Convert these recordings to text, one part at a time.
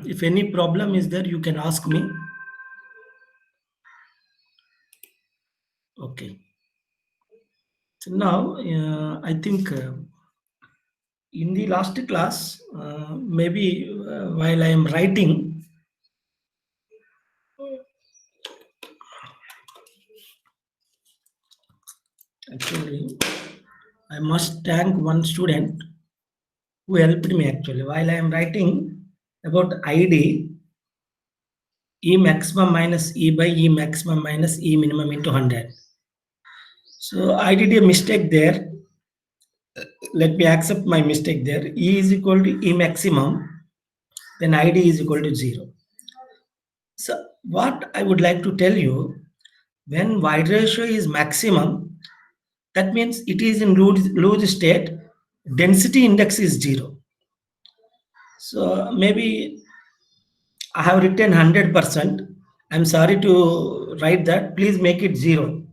If any problem is there, you can ask me. Okay. So now, I think in the last class, maybe while I am writing, actually, I must thank one student who helped me actually. While I am writing about ID, E maximum minus E by E maximum minus E minimum into 100. So I did a mistake there. Let me accept my mistake there. E is equal to E maximum, then ID is equal to 0. So what I would like to tell you, when wide ratio is maximum, that means it is in loose state, density index is 0. So maybe I have written 100%. I'm sorry to write that. Please make it 0.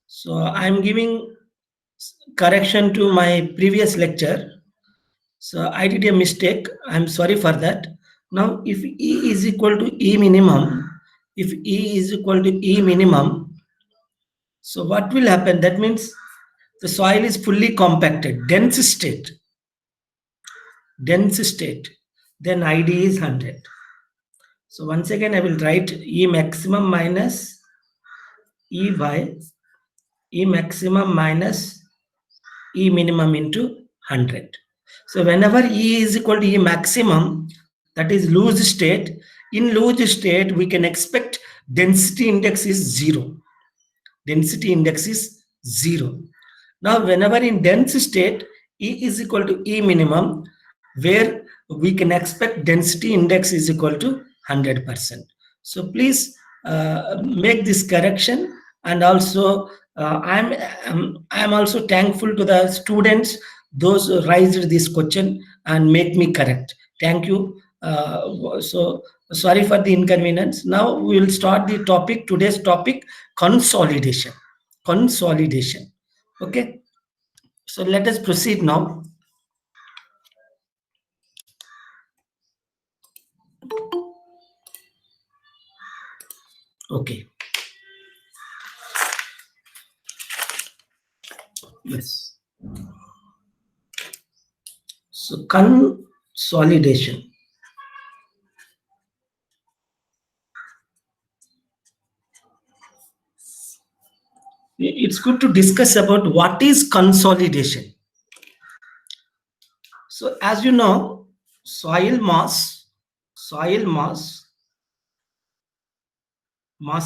So I'm giving correction to my previous lecture. So I did a mistake. I'm sorry for that. Now, if E is equal to E minimum, if E is equal to E minimum, so what will happen? That means the soil is fully compacted, dense state. Then ID is 100. So once again, I will write E maximum minus E by E maximum minus E minimum into 100. So whenever E is equal to E maximum, that is loose state. In loose state, we can expect density index is 0. Density index is 0. Now, whenever in dense state, E is equal to E minimum, where we can expect density index is equal to 100%. So please make this correction, and also I'm also thankful to the students, those who raised this question and make me correct. Thank you. So sorry for the inconvenience. Now we will start the topic. Today's topic, consolidation. Consolidation. Okay. So let us proceed now. Okay. Yes. So consolidation. It's good to discuss about what is consolidation. So as you know, soil mass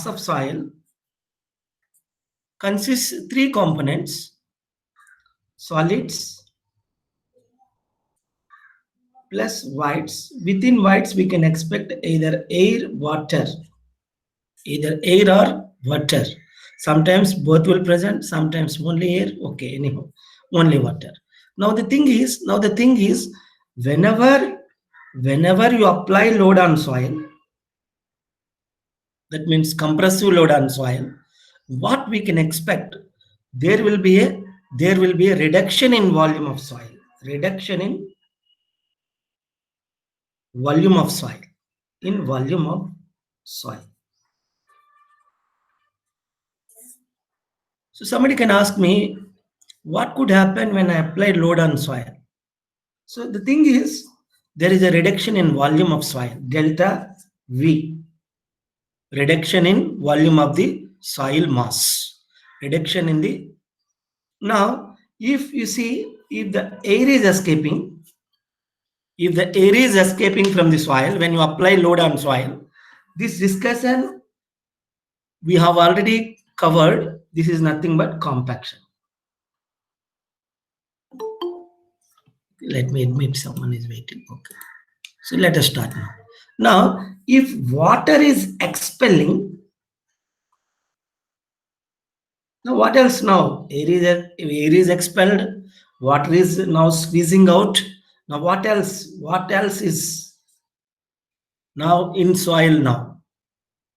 of soil consists 3 components: solids plus voids. Within voids, we can expect either air or water. Sometimes both will present, sometimes only air. Okay, anyhow, only water. Now the thing is, whenever you apply load on soil, that means compressive load on soil, what we can expect, there will be a reduction in volume of soil. Reduction in volume of soil. So somebody can ask me, what could happen when I apply load on soil? So the thing is, there is a reduction in volume of soil, delta V. Reduction in volume of the soil mass. Reduction in the... Now, if you see, if the air is escaping from the soil, when you apply load on soil, this discussion we have already covered. This is nothing but compaction. Let me admit someone is waiting. Okay. So let us start now. Now, if water is expelling, now what else now? Air is expelled, water is now squeezing out. Now what else? What else is now in soil now?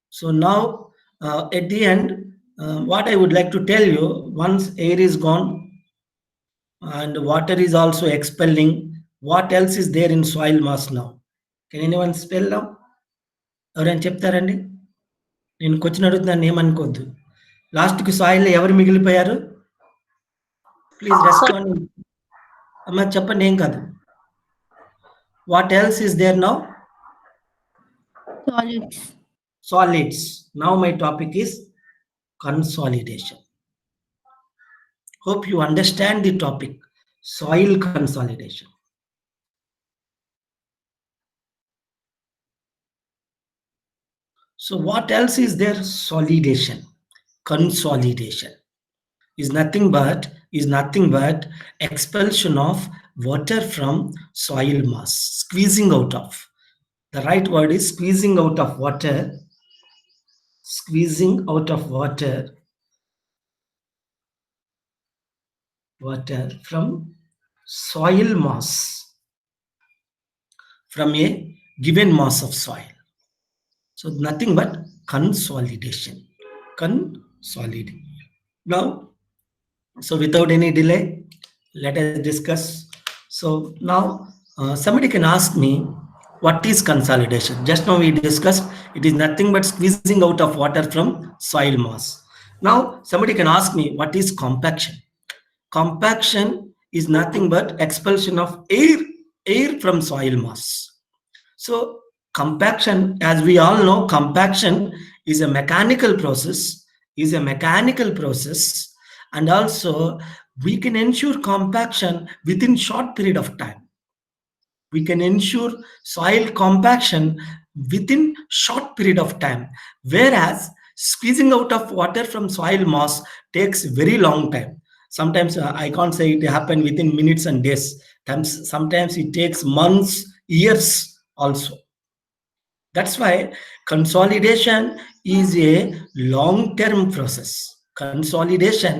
So now at the end, what I would like to tell you, once air is gone and water is also expelling, what else is there in soil mass now? Can anyone spell now? ఎవరైనా చెప్తారండి? నేను question అడుగుతున్నాను, ఏమనుకోవద్దు. లాస్ట్‌కి సాయిల్‌లో ఎవరు మిగిలిపోయారు? Please respond. అమ్మ చెప్పండి, ఏం కాదు. What else is there now? Solids. Solids. Now my topic is consolidation. Hope you understand the topic, soil consolidation. So what else is there? Solidation. Consolidation is nothing but expulsion of water from soil mass, squeezing out of. The right word is squeezing out of water. Squeezing out of water from soil mass, from a given mass of soil. So nothing but consolidation. Consolidate. Now, so without any delay, let us discuss. So now somebody can ask me, what is consolidation? Just now we discussed it is nothing but squeezing out of water from soil mass. Now somebody can ask me, what is compaction? Compaction is nothing but expulsion of air from soil mass. So compaction, as we all know, compaction is a mechanical process, and also we can ensure compaction within short period of time. We can ensure soil compaction within short period of time, whereas squeezing out of water from soil mass takes very long time. Sometimes I can't say it happen within minutes and days. Sometimes it takes months, years also. That's why consolidation is a long-term process. Consolidation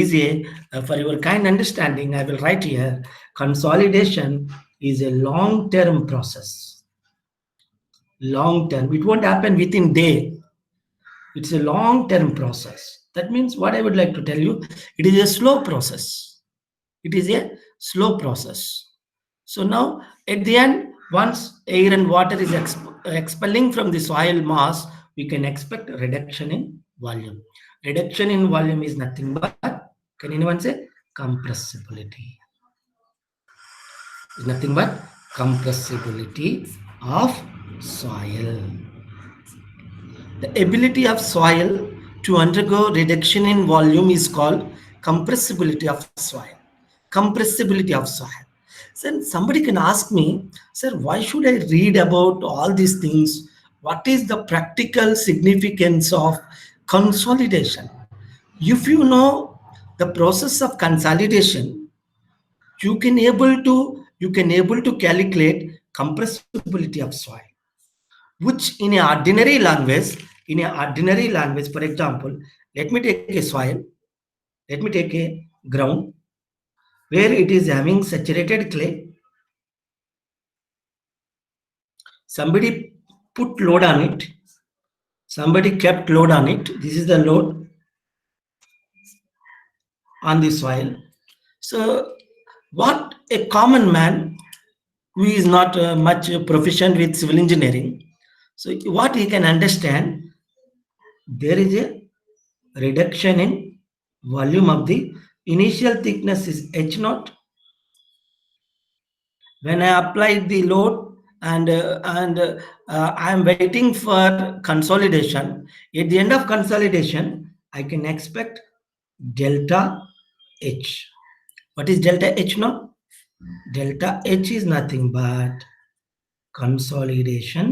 is for your kind understanding, I will write here, consolidation is a long-term process. Long-term. It won't happen within day. It's a long-term process. That means what I would like to tell you, it is a slow process. It is a slow process. So now at the end, once air and water is expelling from the soil mass, we can expect a reduction in volume. Reduction in volume is nothing but, can anyone say, compressibility. Is nothing but compressibility of soil. The ability of soil to undergo reduction in volume is called compressibility of soil. Compressibility of soil. So somebody can ask me, sir, why should I read about all these things? What is the practical significance of consolidation? If you know the process of consolidation, you can able to calculate compressibility of soil, which in an ordinary language, for example, let me take a soil, let me take a ground where it is having saturated clay. Somebody put load on it, somebody kept load on it. This is the load on the soil. So what a common man who is not much proficient with civil engineering, so what he can understand, there is a reduction in volume of the initial thickness is H naught. When I applied the load and I am waiting for consolidation, at the end of consolidation, I can expect delta H. What is delta H now? Delta H is nothing but consolidation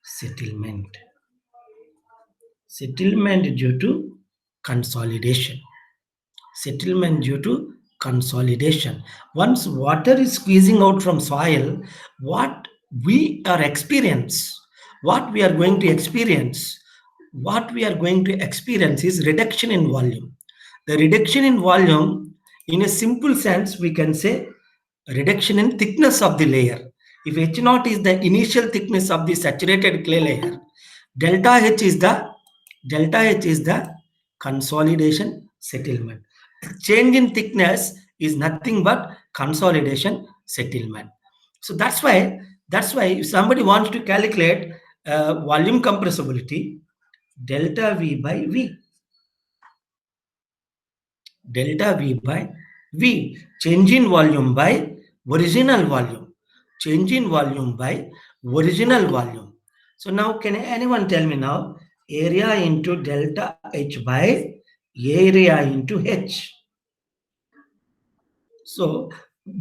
settlement due to consolidation. Settlement due to consolidation. Once water is squeezing out from soil, what we are going to experience is reduction in volume. The reduction in volume, in a simple sense, we can say reduction in thickness of the layer. If H naught is the initial thickness of the saturated clay layer, delta H is the consolidation settlement. Change in thickness is nothing but consolidation settlement. So that's why if somebody wants to calculate volume compressibility, delta V by V. Delta V by V. Change in volume by original volume. Change in volume by original volume. So now can anyone tell me now? Area into delta H by area into H. So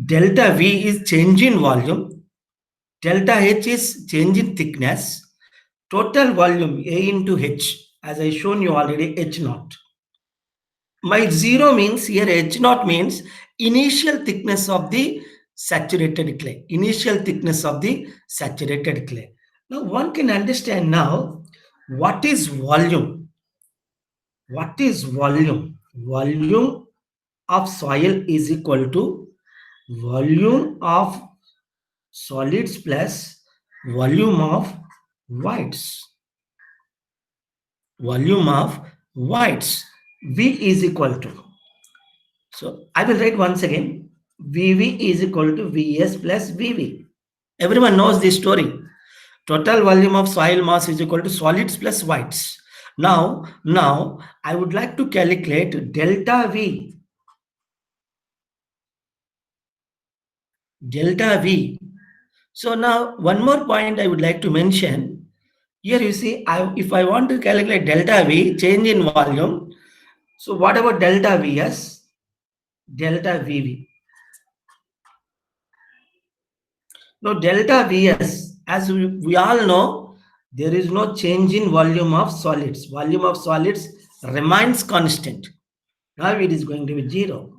delta V is change in volume. Delta H is change in thickness. Total volume A into H, as I shown you already, H naught. My zero means here H naught means initial thickness of the saturated clay. Initial thickness of the saturated clay. Now one can understand now what is volume. What is volume? Volume of soil is equal to volume of solids plus volume of whites. Volume of whites. V is equal to. So I will write once again. VV is equal to VS plus VV. Everyone knows this story. Total volume of soil mass is equal to solids plus whites. Now I would like to calculate delta V. Delta V. So now one more point I would like to mention. Here you see, if I want to calculate delta V, change in volume. So what about delta Vs? Delta VV. Now delta Vs, as we all know, there is no change in volume of solids. Volume of solids remains constant. Now it is going to be 0.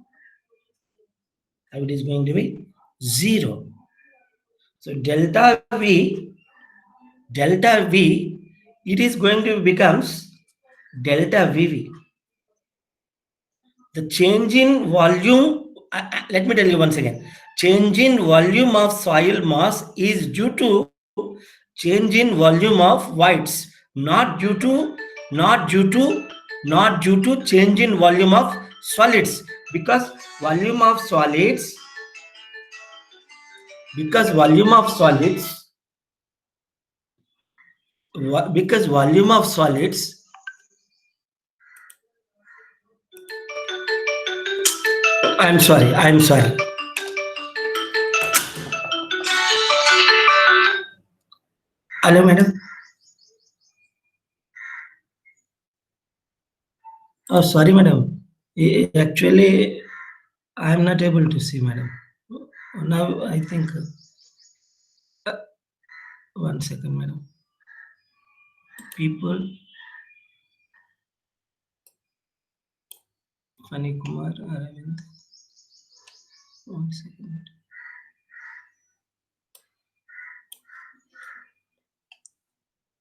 Now it is going to be 0. So delta V, it is going to becomes delta VV. The change in volume, let me tell you once again, change in volume of soil mass is due to change in volume of whites, not due to change in volume of solids, because volume of solids because volume of solids I'm sorry. Hello, madam. Oh, sorry, madam. Actually, I am not able to see, madam. Now, I think. One second, madam. People. Fani Kumar Aravind. One second.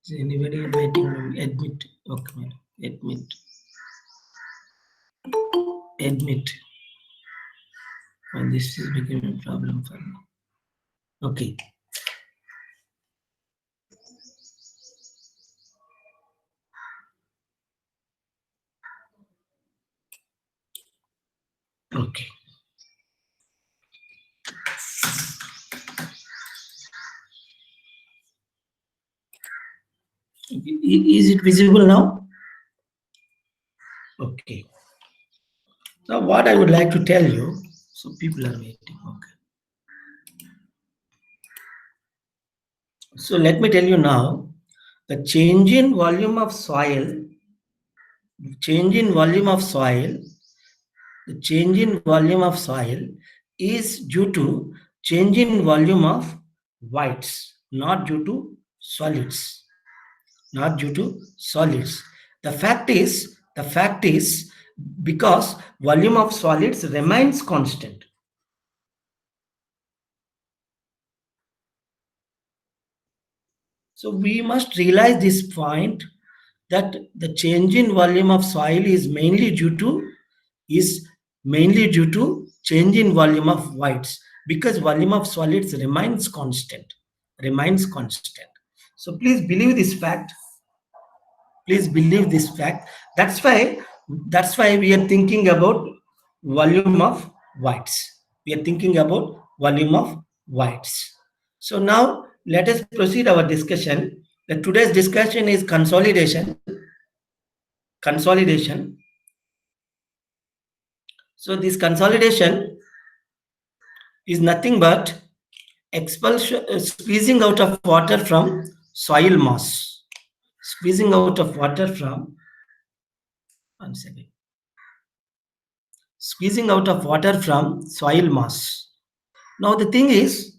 Is anybody waiting? Admit. Okay, madam. Admit. And this is becoming a problem for me. Okay. Okay. Is it visible now? Okay. Now, what I would like to tell you, so people are waiting. Okay. So let me tell you now, the change in volume of soil, the change in volume of soil is due to change in volume of whites, not due to solids. Not due to solids. The fact is because volume of solids remains constant. So we must realize this point, that the change in volume of soil is mainly due to change in volume of whites, because volume of solids remains constant. So please believe this fact. That's why we are thinking about volume of whites. So now let us proceed our discussion. Today's discussion is consolidation. Consolidation. So this consolidation is nothing but expulsion, squeezing out of water from soil mass. Squeezing out of water from, one second. Squeezing out of water from soil mass. Now the thing is,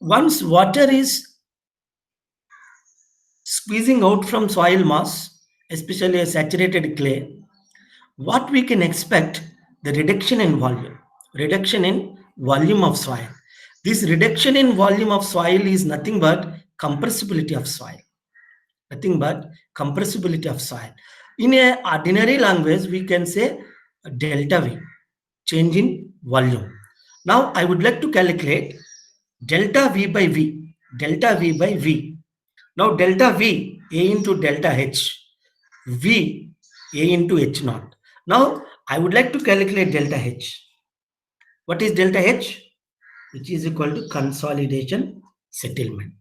once water is squeezing out from soil mass, especially a saturated clay, what we can expect, the reduction in volume. Reduction in volume of soil. This reduction in volume of soil is nothing but compressibility of soil. Nothing but compressibility of soil. In a ordinary language, we can say delta V, change in volume. Now I would like to calculate delta V by V. Delta V by V. Now delta V, A into delta H. V, A into H naught. Now I would like to calculate delta H. What is delta H? Which is equal to consolidation settlement.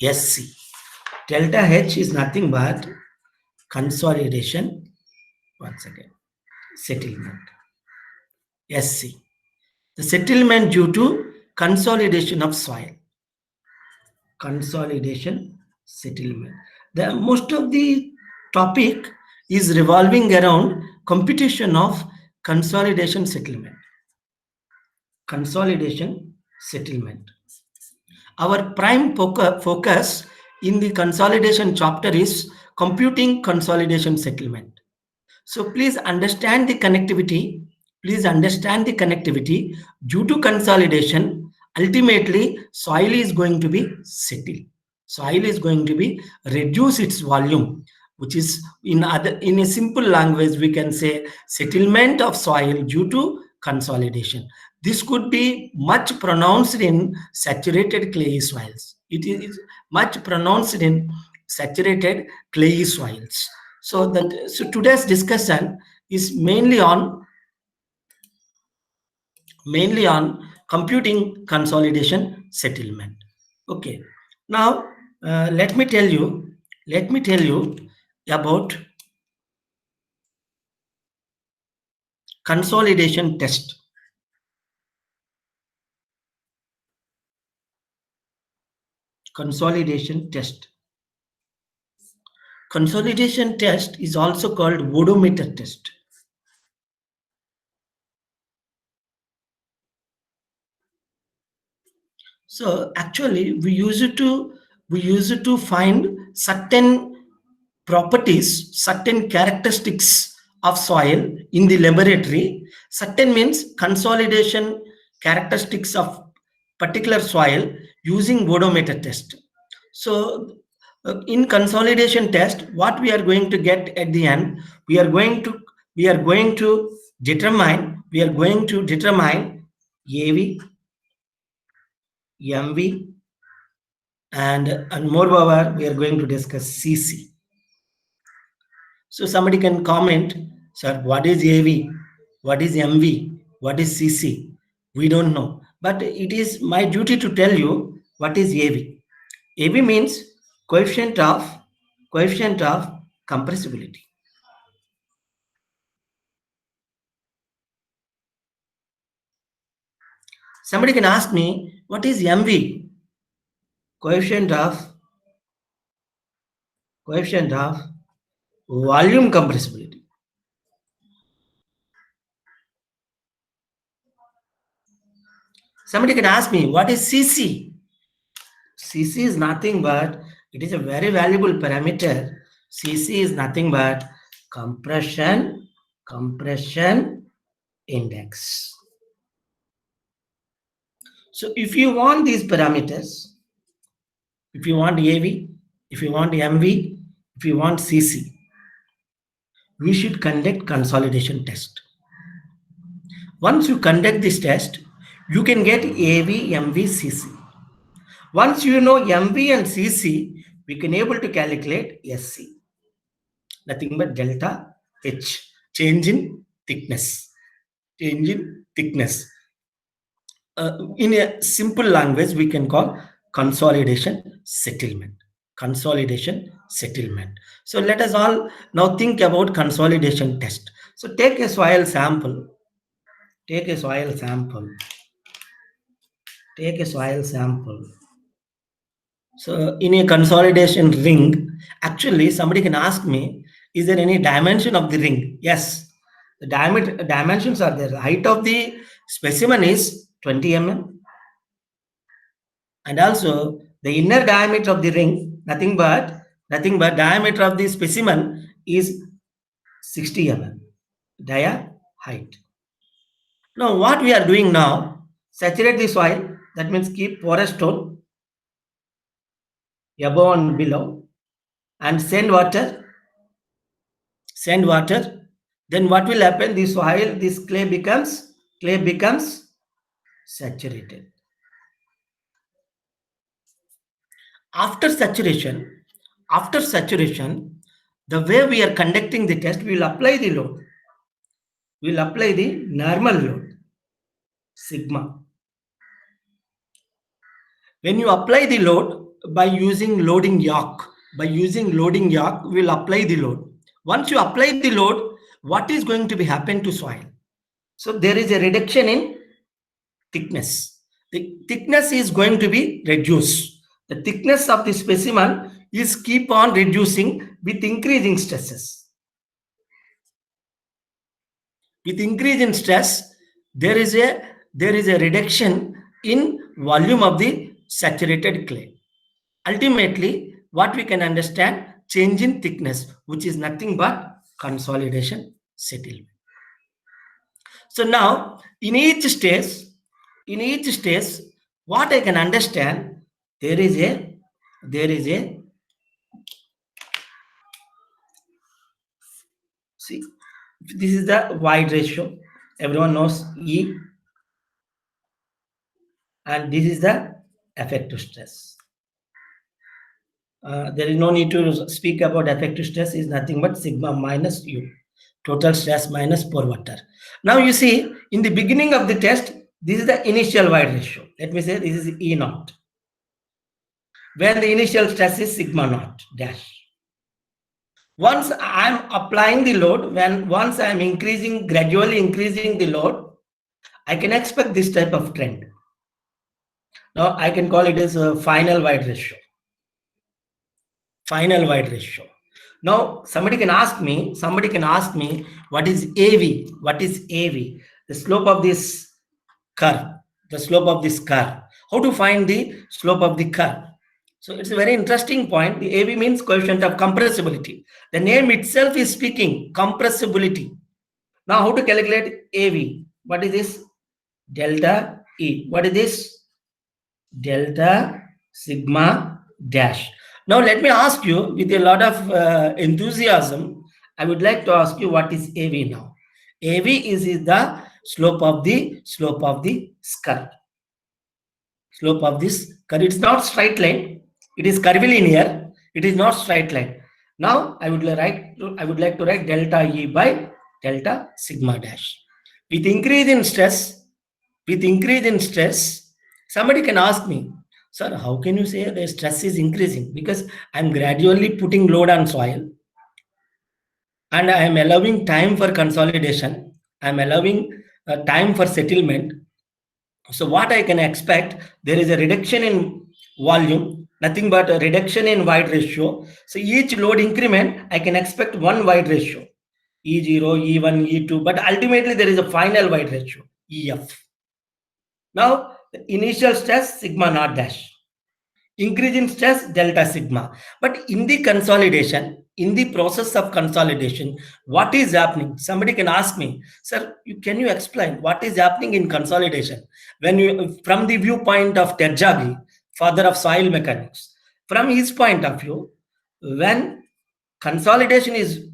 SC. Delta H is nothing but consolidation, once again, settlement. SC. The settlement due to consolidation of soil. Consolidation settlement. The most of the topic is revolving around computation of consolidation settlement. Consolidation settlement. Our prime focus in the consolidation chapter is computing consolidation settlement. So please understand the connectivity. Please understand the connectivity. Due to consolidation, ultimately soil is going to be settled. Soil is going to be reduce its volume, which is in a simple language we can say settlement of soil due to consolidation. This could be much pronounced in saturated clayey soils. It is much pronounced in saturated clayey soils. So today's discussion is mainly on computing consolidation settlement. Okay. Now let me tell you about consolidation test. Consolidation test. Consolidation test is also called odometer test. So actually we use it to find certain properties, certain characteristics of soil in the laboratory. Certain means consolidation characteristics of particular soil using odometer test. So in consolidation test, what we are going to get at the end, we are going to determine AV, MV, and moreover we are going to discuss CC. So somebody can comment, sir, what is AV, what is MV, what is CC? We don't know, but it is my duty to tell you what is AV. AV means coefficient of compressibility. Somebody can ask me, what is MV? Coefficient of volume compressibility. Somebody can ask me, what is CC? CC is nothing but, it is a very valuable parameter. CC is nothing but compression index. So if you want these parameters, if you want AV, if you want MV, if you want CC, we should conduct consolidation test. Once you conduct this test, you can get AV, MV, CC. Once you know MV and CC, we can able to calculate SC. Nothing but delta H, change in thickness. change in thickness. In a simple language, we can call consolidation settlement. Consolidation settlement. So let us all now think about consolidation test. So take a soil sample. Take a soil sample. Take a soil sample. So in a consolidation ring, actually somebody can ask me, is there any dimension of the ring? Yes, the diameter dimensions are there. The height of the specimen is 20 mm, and also the inner diameter of the ring, nothing but diameter of the specimen is 60 mm. Dia height. Now what we are doing now, saturate the soil, that means keep porous stone above and below, and send water. Then what will happen? The soil, this clay becomes saturated. After saturation, the way we are conducting the test, we will apply the load. We will apply the normal load, sigma. When you apply the load by using loading yoke, we will apply the load. Once you apply the load, what is going to be happen to soil? So there is a reduction in thickness. The thickness is going to be reduced. The thickness of the specimen is keep on reducing with increasing stresses. With increase in stress, there is a reduction in volume of the saturated clay. Ultimately, what we can understand, change in thickness, which is nothing but consolidation settlement. So now in each stage, what I can understand, there is a see, this is the wide ratio, everyone knows E, and this is the effective stress. There is no need to speak about effective stress, is nothing but sigma minus U, total stress minus pore water. Now you see, in the beginning of the test, this is the initial wide ratio. Let me say this is E naught, when the initial stress is sigma naught dash. Once I am applying the load, once I am gradually increasing the load, I can expect this type of trend. Now I can call it as a final wide ratio. Final wide ratio. Now somebody can ask me, what is AV? What is AV? The slope of this curve. How to find the slope of the curve? So it's a very interesting point. The AV means coefficient of compressibility. The name itself is speaking compressibility. Now how to calculate AV? What is this? Delta E. What is this? Delta sigma dash. Now let me ask you with a lot of enthusiasm, I would like to ask you, what is AV now? AV is the slope of the curve. Slope of this curve. It's not straight line. It is curvilinear. It is not straight line. Now I would like to write delta E by delta sigma dash. With increase in stress, somebody can ask me, sir, how can you say the stress is increasing? Because I'm gradually putting load on soil and I am allowing time for consolidation. I'm allowing time for settlement. So what I can expect, there is a reduction in volume, nothing but a reduction in wide ratio. So each load increment, I can expect one wide ratio, E0, E1, E2, but ultimately there is a final wide ratio, EF. Now, the initial stress, sigma naught dash. Increase in stress, delta sigma. But in the process of consolidation, what is happening? Somebody can ask me, sir, can you explain what is happening in consolidation? From the viewpoint of Terzaghi, father of soil mechanics, from his point of view, when consolidation is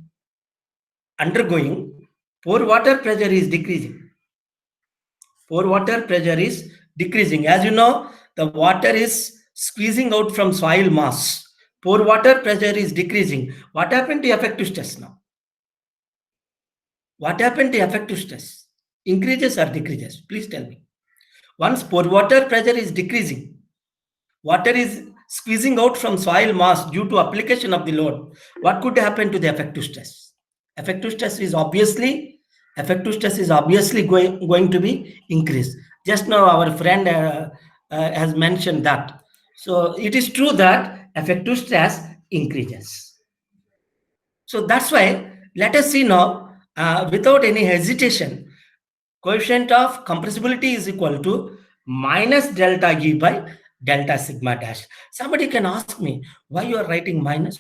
undergoing, pore water pressure is decreasing. As you know, the water is squeezing out from soil mass. Pore water pressure is decreasing. What happened to effective stress now? What happened to effective stress? increases or decreases? Please tell me. Once pore water pressure is decreasing, water is squeezing out from soil mass due to application of the load, what could happen to the effective stress? Effective stress is obviously going to be increased. Just now our friend has mentioned that. So it is true that effective stress increases. So that's why let us see now, without any hesitation, coefficient of compressibility is equal to minus delta E by delta sigma dash. Somebody can ask me, why you are writing minus?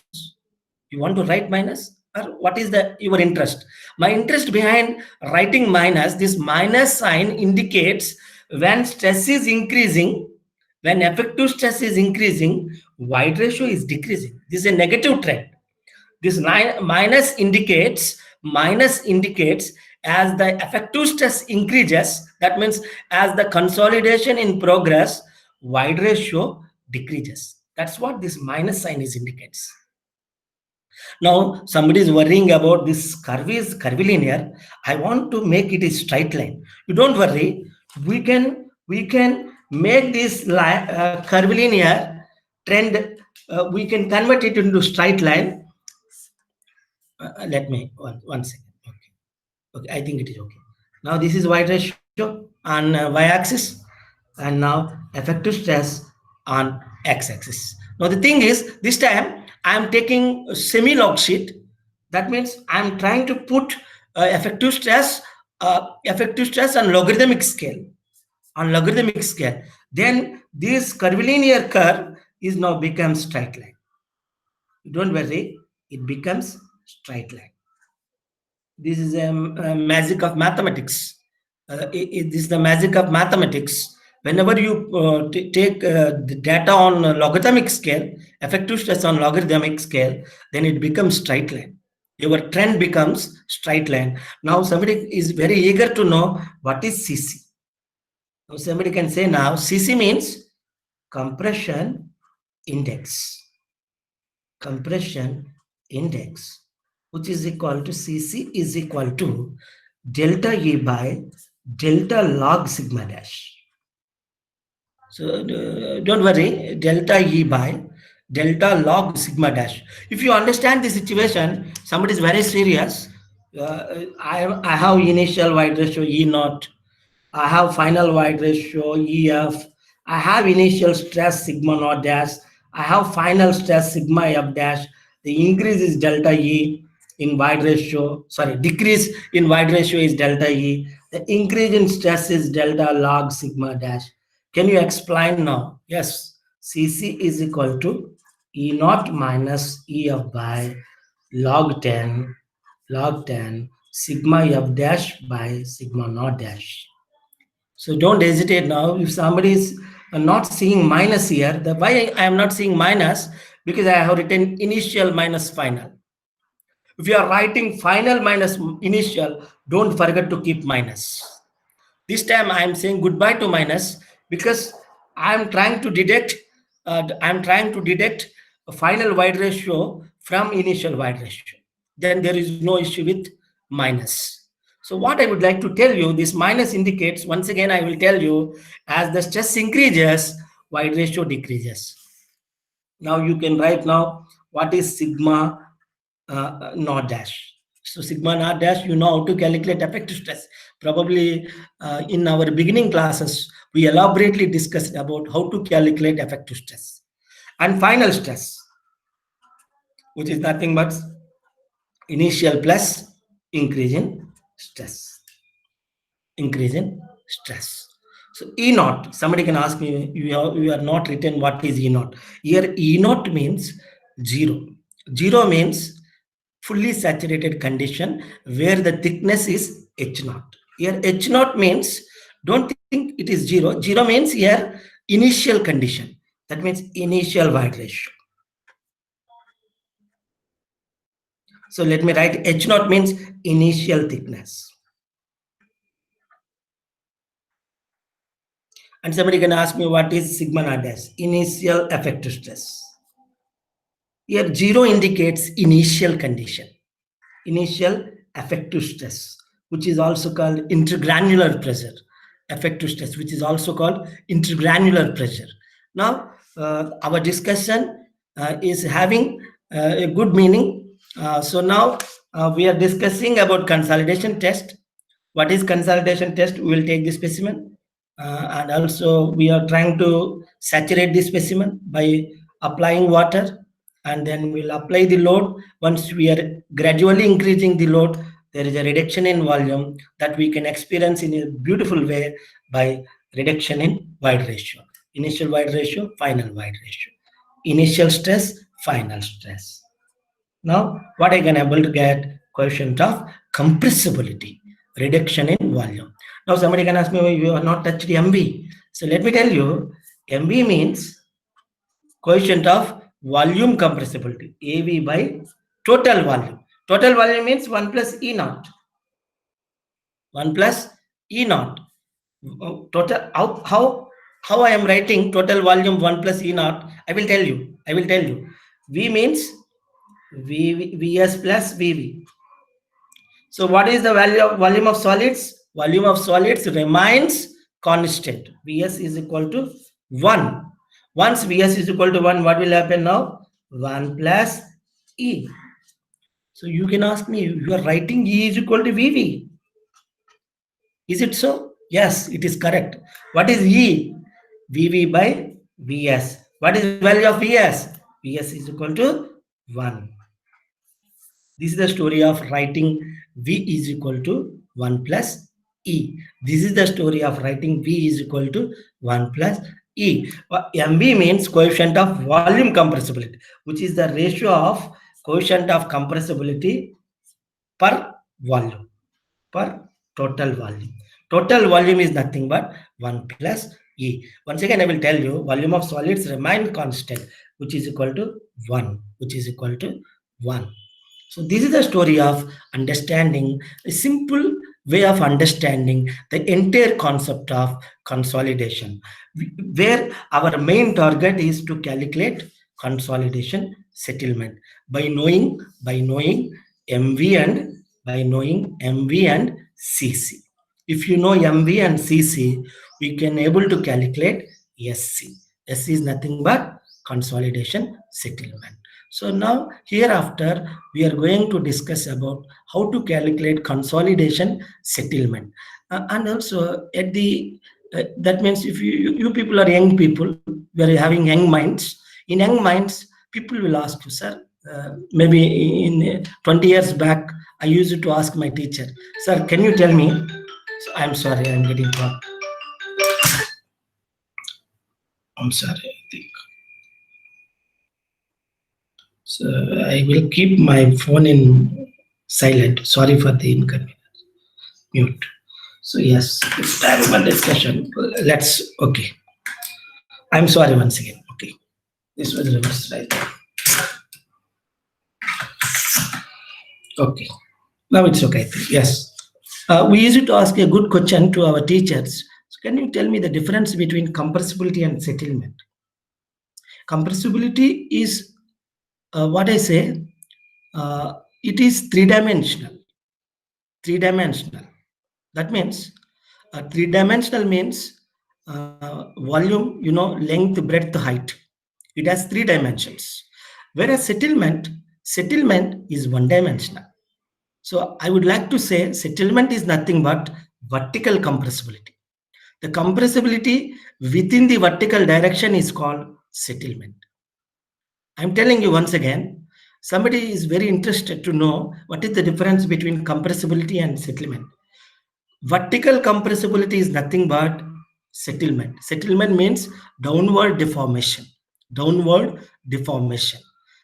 You want to write minus? Or what is your interest? My interest behind writing minus, this minus sign indicates when stress is increasing, when effective stress is increasing, wide ratio is decreasing. This is a negative trend. This minus indicates as the effective stress increases, that means as the consolidation in progress, wide ratio decreases. That's what this minus sign is indicates. Now somebody is worrying about this curve is curvilinear. I want to make it a straight line. You don't worry. We can make this curvilinear trend. We can convert it into straight line. Let me one second. Okay, I think it is okay. Now this is y ratio on y-axis, and now effective stress on x-axis. Now the thing is, this time I am taking a semi-log sheet. That means I am trying to put effective stress on logarithmic scale. On logarithmic scale, then this curvilinear curve is now becomes straight line. Don't worry, it becomes straight line. This is a magic of mathematics. This is the magic of mathematics. Whenever you take the data on logarithmic scale, effective stress on logarithmic scale, then it becomes straight line. Your trend becomes straight line. Now somebody is very eager to know what is CC. Now somebody can say now CC means compression index. Compression index, which is equal to CC is equal to delta E by delta log sigma dash. So don't worry, delta E by delta log sigma dash. If you understand the situation, somebody is very serious. I have initial wide ratio E naught. I have final wide ratio EF. I have initial stress sigma naught dash. I have final stress sigma F dash. The increase is delta E in wide ratio. Sorry, decrease in wide ratio is delta E. The increase in stress is delta log sigma dash. Can you explain now? Yes, CC is equal to E naught minus EF by log 10 sigma F dash by sigma naught dash. So don't hesitate now. If somebody is not seeing minus here, the why I am not seeing minus, because I have written initial minus final. If you are writing final minus initial, don't forget to keep minus. This time I am saying goodbye to minus because I am trying to detect a final wide ratio from initial wide ratio. Then there is no issue with minus. So what I would like to tell you, this minus indicates, once again I will tell you, as the stress increases, wide ratio decreases. Now you can write now what is sigma naught dash. So sigma naught dash, you know how to calculate effective stress. Probably in our beginning classes, we elaborately discussed about how to calculate effective stress. And final stress, which is nothing but initial plus increase in stress. Increase in stress. So E naught, somebody can ask me, you are not written what is E naught. Here E naught means 0. 0 means fully saturated condition where the thickness is H naught. Here H naught means, don't think it is 0. 0 means here initial condition. That means initial wide ratio. So let me write H naught means initial thickness. And somebody can ask me what is sigma naught dash? Initial effective stress. Here 0 indicates initial condition. Initial effective stress. which is also called intergranular pressure, effective stress, which is also called intergranular pressure. Now, our discussion is having a good meaning. So now we are discussing about consolidation test. What is consolidation test? We will take the specimen, and also we are trying to saturate the specimen by applying water, and then we'll apply the load. Once we are gradually increasing the load, there is a reduction in volume that we can experience in a beautiful way by reduction in void ratio. Initial void ratio, final void ratio. Initial stress, final stress. Now, what I can able to get? Coefficient of compressibility, reduction in volume. Now, somebody can ask me, why you are not touched MV. So let me tell you, MV means coefficient of volume compressibility, AV by total volume. Total volume means 1 plus E naught. 1 plus E naught. Total, how I am writing total volume 1 plus E naught? I will tell you. V means Vs plus Vv. So what is the value of volume of solids? Volume of solids remains constant. Vs is equal to 1. Once Vs is equal to 1, what will happen now? 1 plus E. So you can ask me, you are writing E is equal to Vv. Is it so? Yes, it is correct. What is E? Vv by Vs. What is the value of Vs? Vs is equal to 1. This is the story of writing V is equal to 1 plus E. This is the story of writing V is equal to 1 plus E. MV means coefficient of volume compressibility, which is the ratio of coefficient of compressibility per volume, per total volume. Total volume is nothing but 1 plus E. Once again, I will tell you, volume of solids remain constant, which is equal to 1, which is equal to 1. So this is the story of understanding, a simple way of understanding the entire concept of consolidation, where our main target is to calculate consolidation settlement by knowing MV and CC. If you know MV and CC, we can able to calculate SC. SC is nothing but consolidation settlement. So now hereafter we are going to discuss about how to calculate consolidation settlement, and also at the that means if you people are young people, we are having young minds. In young minds, people will ask you, sir. Maybe in 20 years back, I used to ask my teacher, sir, can you tell me? So I'm sorry, I'm getting caught. I'm sorry, I think. So I will keep my phone in silent. Sorry for the inconvenience. Mute. So yes, it's time for discussion. Let's, okay. I'm sorry once again. Okay. This was reversed right now. Okay. Now it's okay. Yes. We used to ask a good question to our teachers. So can you tell me the difference between compressibility and settlement? Compressibility is what I say, it is three-dimensional. Three-dimensional. That means three-dimensional means volume, length, breadth, height. It has 3 dimensions. Whereas settlement is one-dimensional. So I would like to say settlement is nothing but vertical compressibility. The compressibility within the vertical direction is called settlement. I'm telling you once again, somebody is very interested to know what is the difference between compressibility and settlement. Vertical compressibility is nothing but settlement. Settlement means downward deformation. Downward deformation.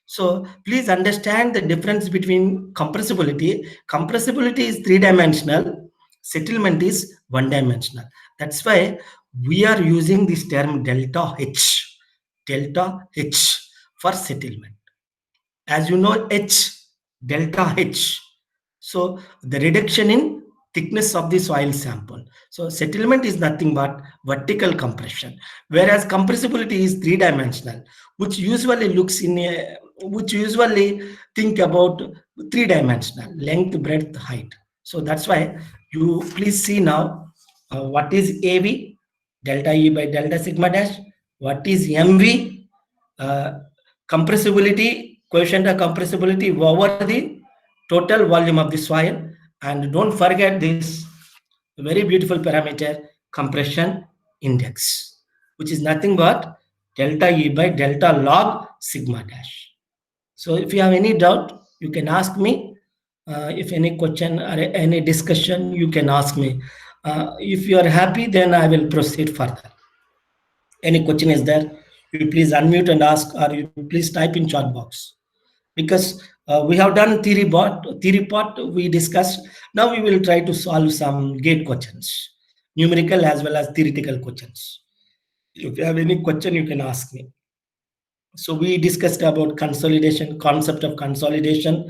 So please understand the difference between compressibility. Compressibility is 3-dimensional. Settlement is 1-dimensional. That's why we are using this term delta H. Delta H for settlement. As you know, H, delta H. So the reduction in thickness of the soil sample. So settlement is nothing but vertical compression, whereas compressibility is 3-dimensional, which usually think about 3-dimensional, length, breadth, height. So that's why you please see now what is AV, delta E by delta sigma dash, what is MV, uh, compressibility, coefficient of compressibility over the total volume of the soil, and don't forget this very beautiful parameter, compression index, which is nothing but delta E by delta log sigma dash. So if you have any doubt, you can ask me. If any question or any discussion, you can ask me. If you are happy, then I will proceed further. Any question is there, you please unmute and ask, or you please type in chat box. Because we have done theory part we discussed. Now we will try to solve some gate questions, numerical as well as theoretical questions. If you have any question, you can ask me. So we discussed about consolidation, concept of consolidation.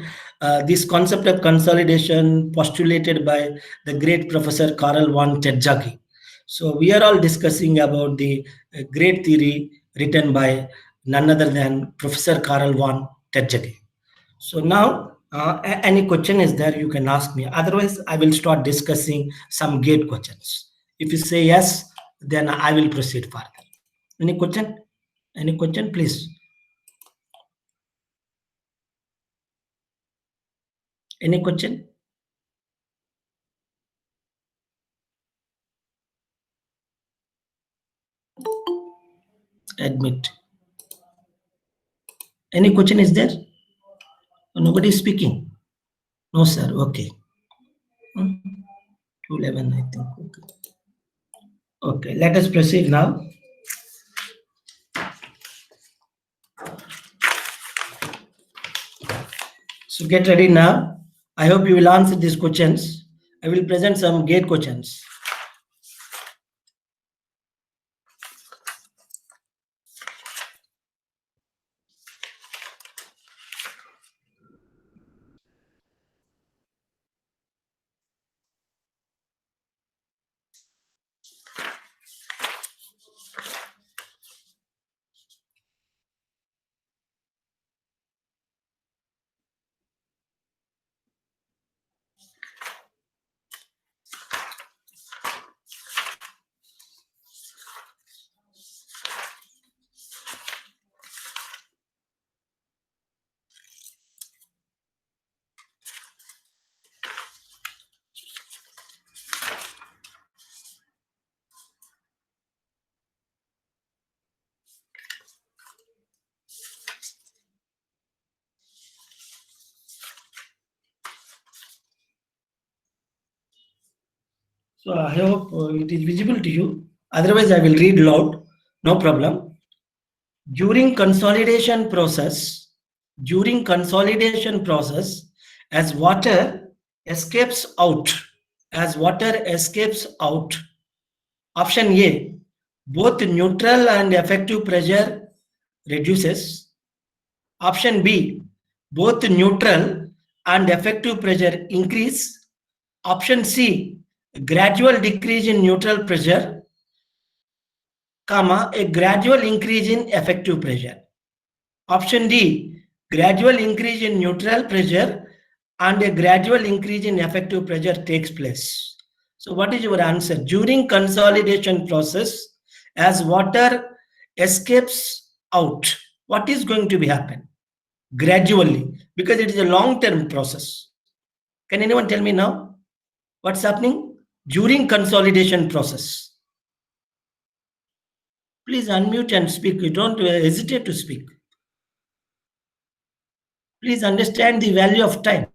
This concept of consolidation postulated by the great Professor Karl von Terzaghi. So we are all discussing about the great theory written by none other than Professor Karl von Terzaghi. So now any question is there, you can ask me. Otherwise, I will start discussing some gate questions. If you say yes, then I will proceed further. Any question? Any question, please? Any question? Admit. Any question is there? Nobody is speaking. No, sir. Okay. 211, I think. Okay. Okay. Let us proceed now. So get ready now. I hope you will answer these questions. I will present some gate questions. So I hope it is visible to you. Otherwise, I will read loud. No problem. During consolidation process, as water escapes out, option A, both neutral and effective pressure reduces. Option B, both neutral and effective pressure increase. Option C, gradual decrease in neutral pressure, comma, a gradual increase in effective pressure. Option D, gradual increase in neutral pressure and a gradual increase in effective pressure takes place. So what is your answer? During consolidation process, as water escapes out, what is going to be happen? Gradually, because it is a long-term process. Can anyone tell me now what's happening during consolidation process? Please unmute and speak. You don't hesitate to speak. Please understand the value of time.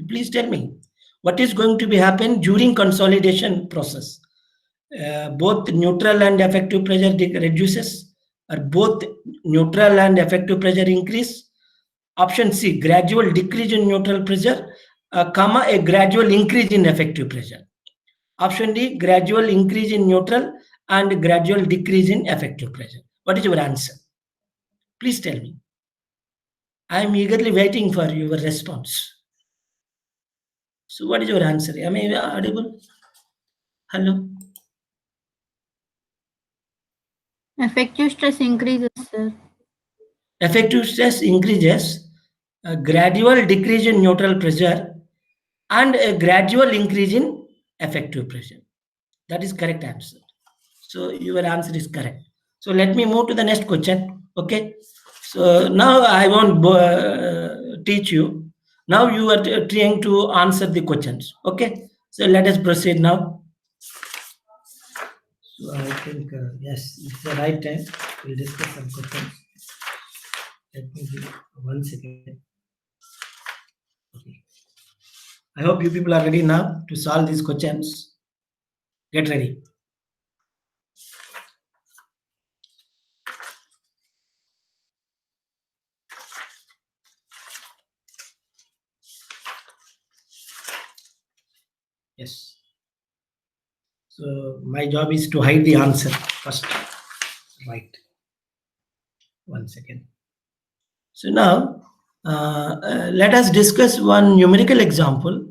Please tell me what is going to be happen during consolidation process. Both neutral and effective pressure reduces, or both neutral and effective pressure increase. Option C, gradual decrease in neutral pressure, comma, a gradual increase in effective pressure. Option D, gradual increase in neutral and gradual decrease in effective pressure. What is your answer? Please tell me. I am eagerly waiting for your response. So what is your answer? Am I audible? Hello? Effective stress increases, sir. Effective stress increases, a gradual decrease in neutral pressure, and a gradual increase in effective pressure. That is correct answer. So your answer is correct. So let me move to the next question. Okay. So now I won't teach you. Now you are trying to answer the questions. Okay. So let us proceed now. So I think yes, it's the right time. We'll discuss some questions. Let me give 1 second. Okay. I hope you people are ready now to solve these questions. Get ready. Yes. So my job is to hide the answer first. Right. 1 second. So now let us discuss one numerical example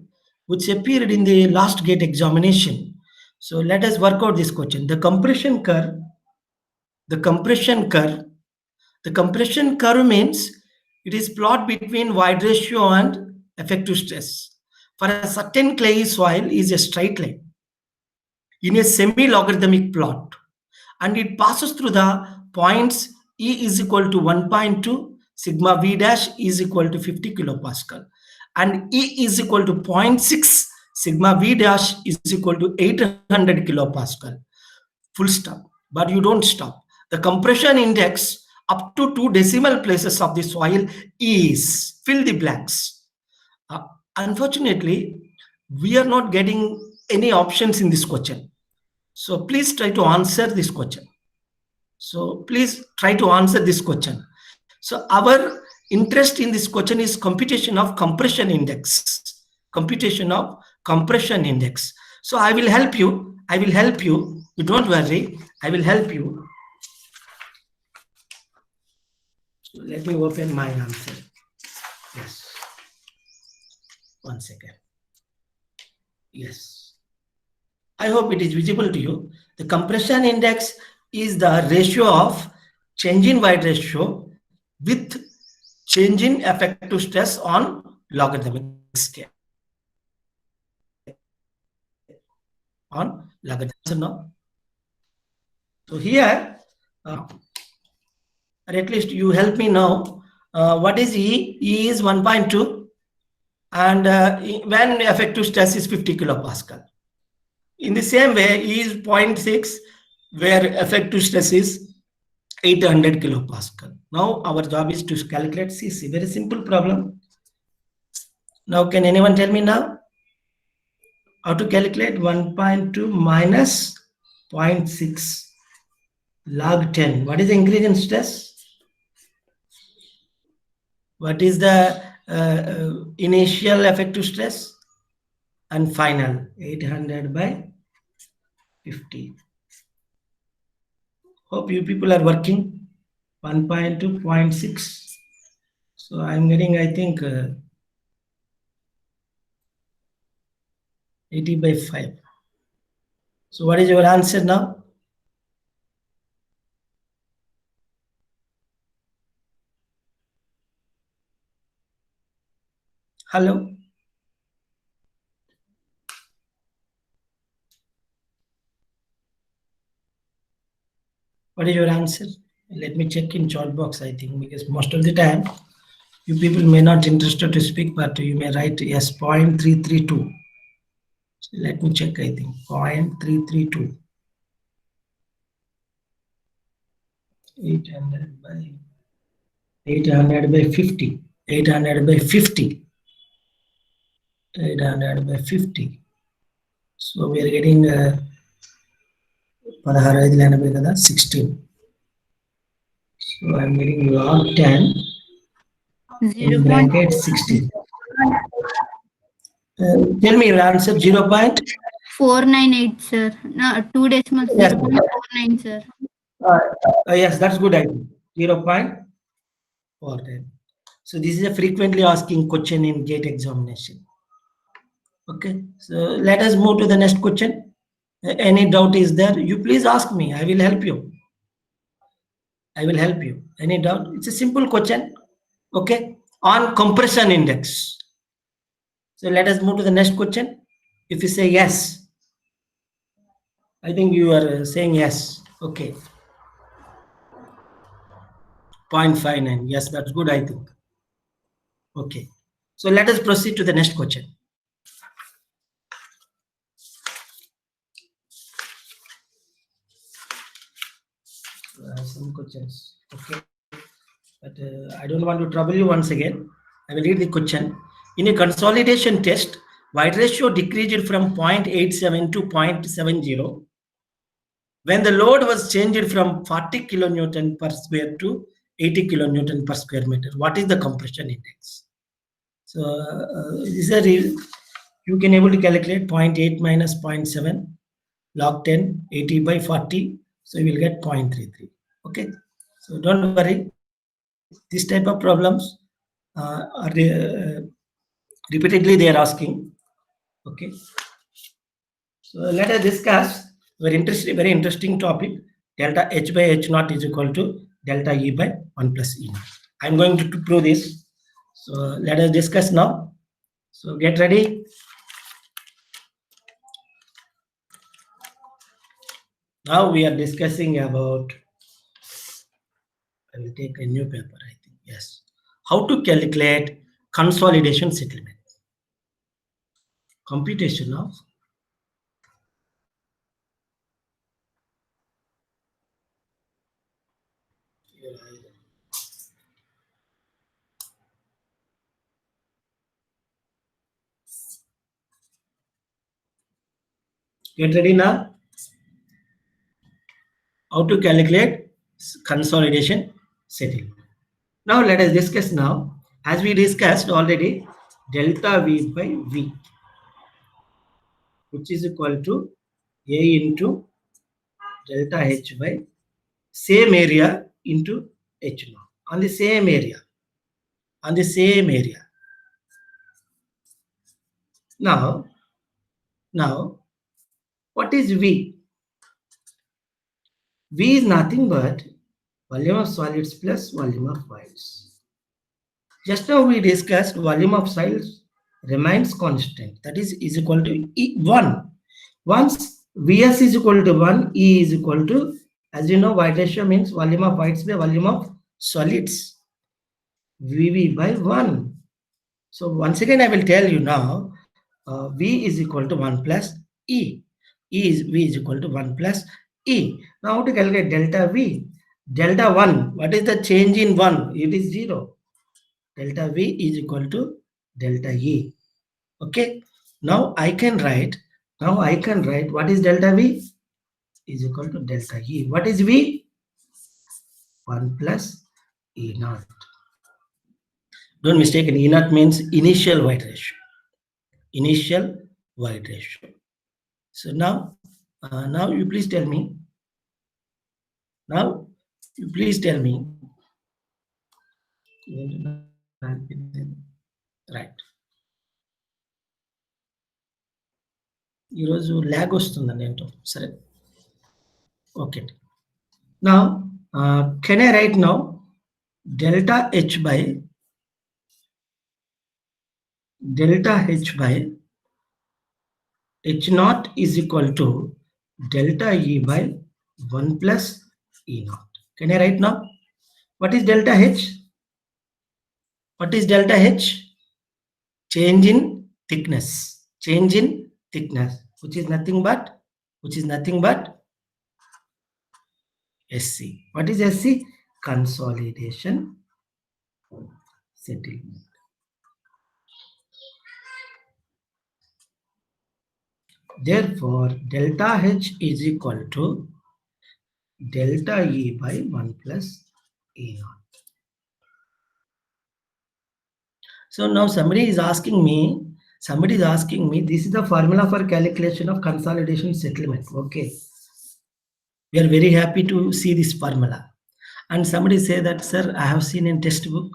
which appeared in the last gate examination. So let us work out this question. The compression curve means it is plot between void ratio and effective stress. For a certain clayey soil is a straight line in a semi-logarithmic plot, and it passes through the points E is equal to 1.2, sigma V dash is equal to 50 kilopascal, and E is equal to 0.6, sigma V dash is equal to 800 kilopascal. Full stop. But you don't stop. The compression index up to 2 decimal places of the soil is, fill the blanks. Unfortunately, we are not getting any options in this question. So please try to answer this question. So please try to answer this question. So our interest in this question is computation of compression index. Computation of compression index. So I will help you. You don't worry. I will help you. So let me open my answer. Yes. 1 second. Yes. I hope it is visible to you. The compression index is the ratio of change in void ratio with change in effective stress on logarithmic scale. On logarithmic now. So here, or at least you help me now. What is E? E is 1.2, and when effective stress is 50 kilopascal. In the same way, E is 0.6, where effective stress is 800 kilopascal. Now our job is to calculate CC. Very simple problem. Now can anyone tell me now how to calculate 1.2 minus 0.6 log 10? What is the increase in stress? What is the initial effective stress? And final 800 by 50. Hope you people are working. 1.2, 0.6. So I'm getting, I think, 80 by 5. So what is your answer now? Hello? What is your answer? Let me check in chat box, I think, because most of the time you people may not interested to speak, but you may write yes, 0.332. So let me check, I think, 0.332. 800 by 50. 800 by 50. 800 by 50. So we are getting 16. So I'm getting log 10 in bracket 16. Tell me your answer. 0.498, sir. No, 2 decimals. Yes. 0.49, sir. Yes, that's good idea. 0.49. So this is a frequently asking question in GATE examination. Okay, so let us move to the next question. Any doubt is there? You please ask me. I will help you. Any doubt? It's a simple question. Okay, on compression index. So let us move to the next question. If you say yes, I think you are saying yes. Okay. 0.59. Yes, that's good, I think. Okay. So let us proceed to the next question. Some questions. Okay. But I don't want to trouble you once again. I will read the question. In a consolidation test, wide ratio decreased from 0.87 to 0.70 when the load was changed from 40 kilonewton per square to 80 kilonewton per square meter. What is the compression index? So this is you can able to calculate 0.8 minus 0.7 log 10 80 by 40. So you will get 0.33. Okay. So don't worry. This type of problems are repeatedly they are asking. Okay. So let us discuss very interesting topic. Delta H by H naught is equal to delta E by 1 plus E naught. I'm going to prove this. So let us discuss now. So get ready. Now we are discussing about, I will take a new paper, I think. Yes. How to calculate consolidation settlement. Computation of get ready now. How to calculate consolidation settlement. Now let us discuss now. As we discussed already, delta V by V, which is equal to A into delta H by same area into H naught on the same area. On the same area. Now, what is V? V is nothing but volume of solids plus volume of voids. Just now we discussed volume of solids remains constant. That is equal to 1. Once Vs is equal to 1, E is equal to, as you know, void ratio means volume of voids by volume of solids. Vv by 1. So once again I will tell you now, V is equal to 1 plus E. V is equal to 1 plus E. Now how to calculate delta V? Delta 1, what is the change in 1? It is 0. Delta V is equal to delta E. Okay. Now I can write what is delta V? Is equal to delta E. What is V? 1 plus E naught. Don't mistake, E naught means initial void ratio. Initial void ratio. So now you please tell me. Now you please tell me. Right. ఈరోజు lag వస్తుందండి ఏంటో సరే okay నా can I right now delta H by H naught is equal to delta E by 1 plus E naught. Can I write now? What is delta H? What is delta H? Change in thickness. Change in thickness, which is nothing but SC. What is SC? Consolidation settlement. Therefore, delta H is equal to delta E by 1 plus E naught. So now somebody is asking me, this is the formula for calculation of consolidation settlement. Okay. We are very happy to see this formula. And somebody say that, sir, I have seen in textbook,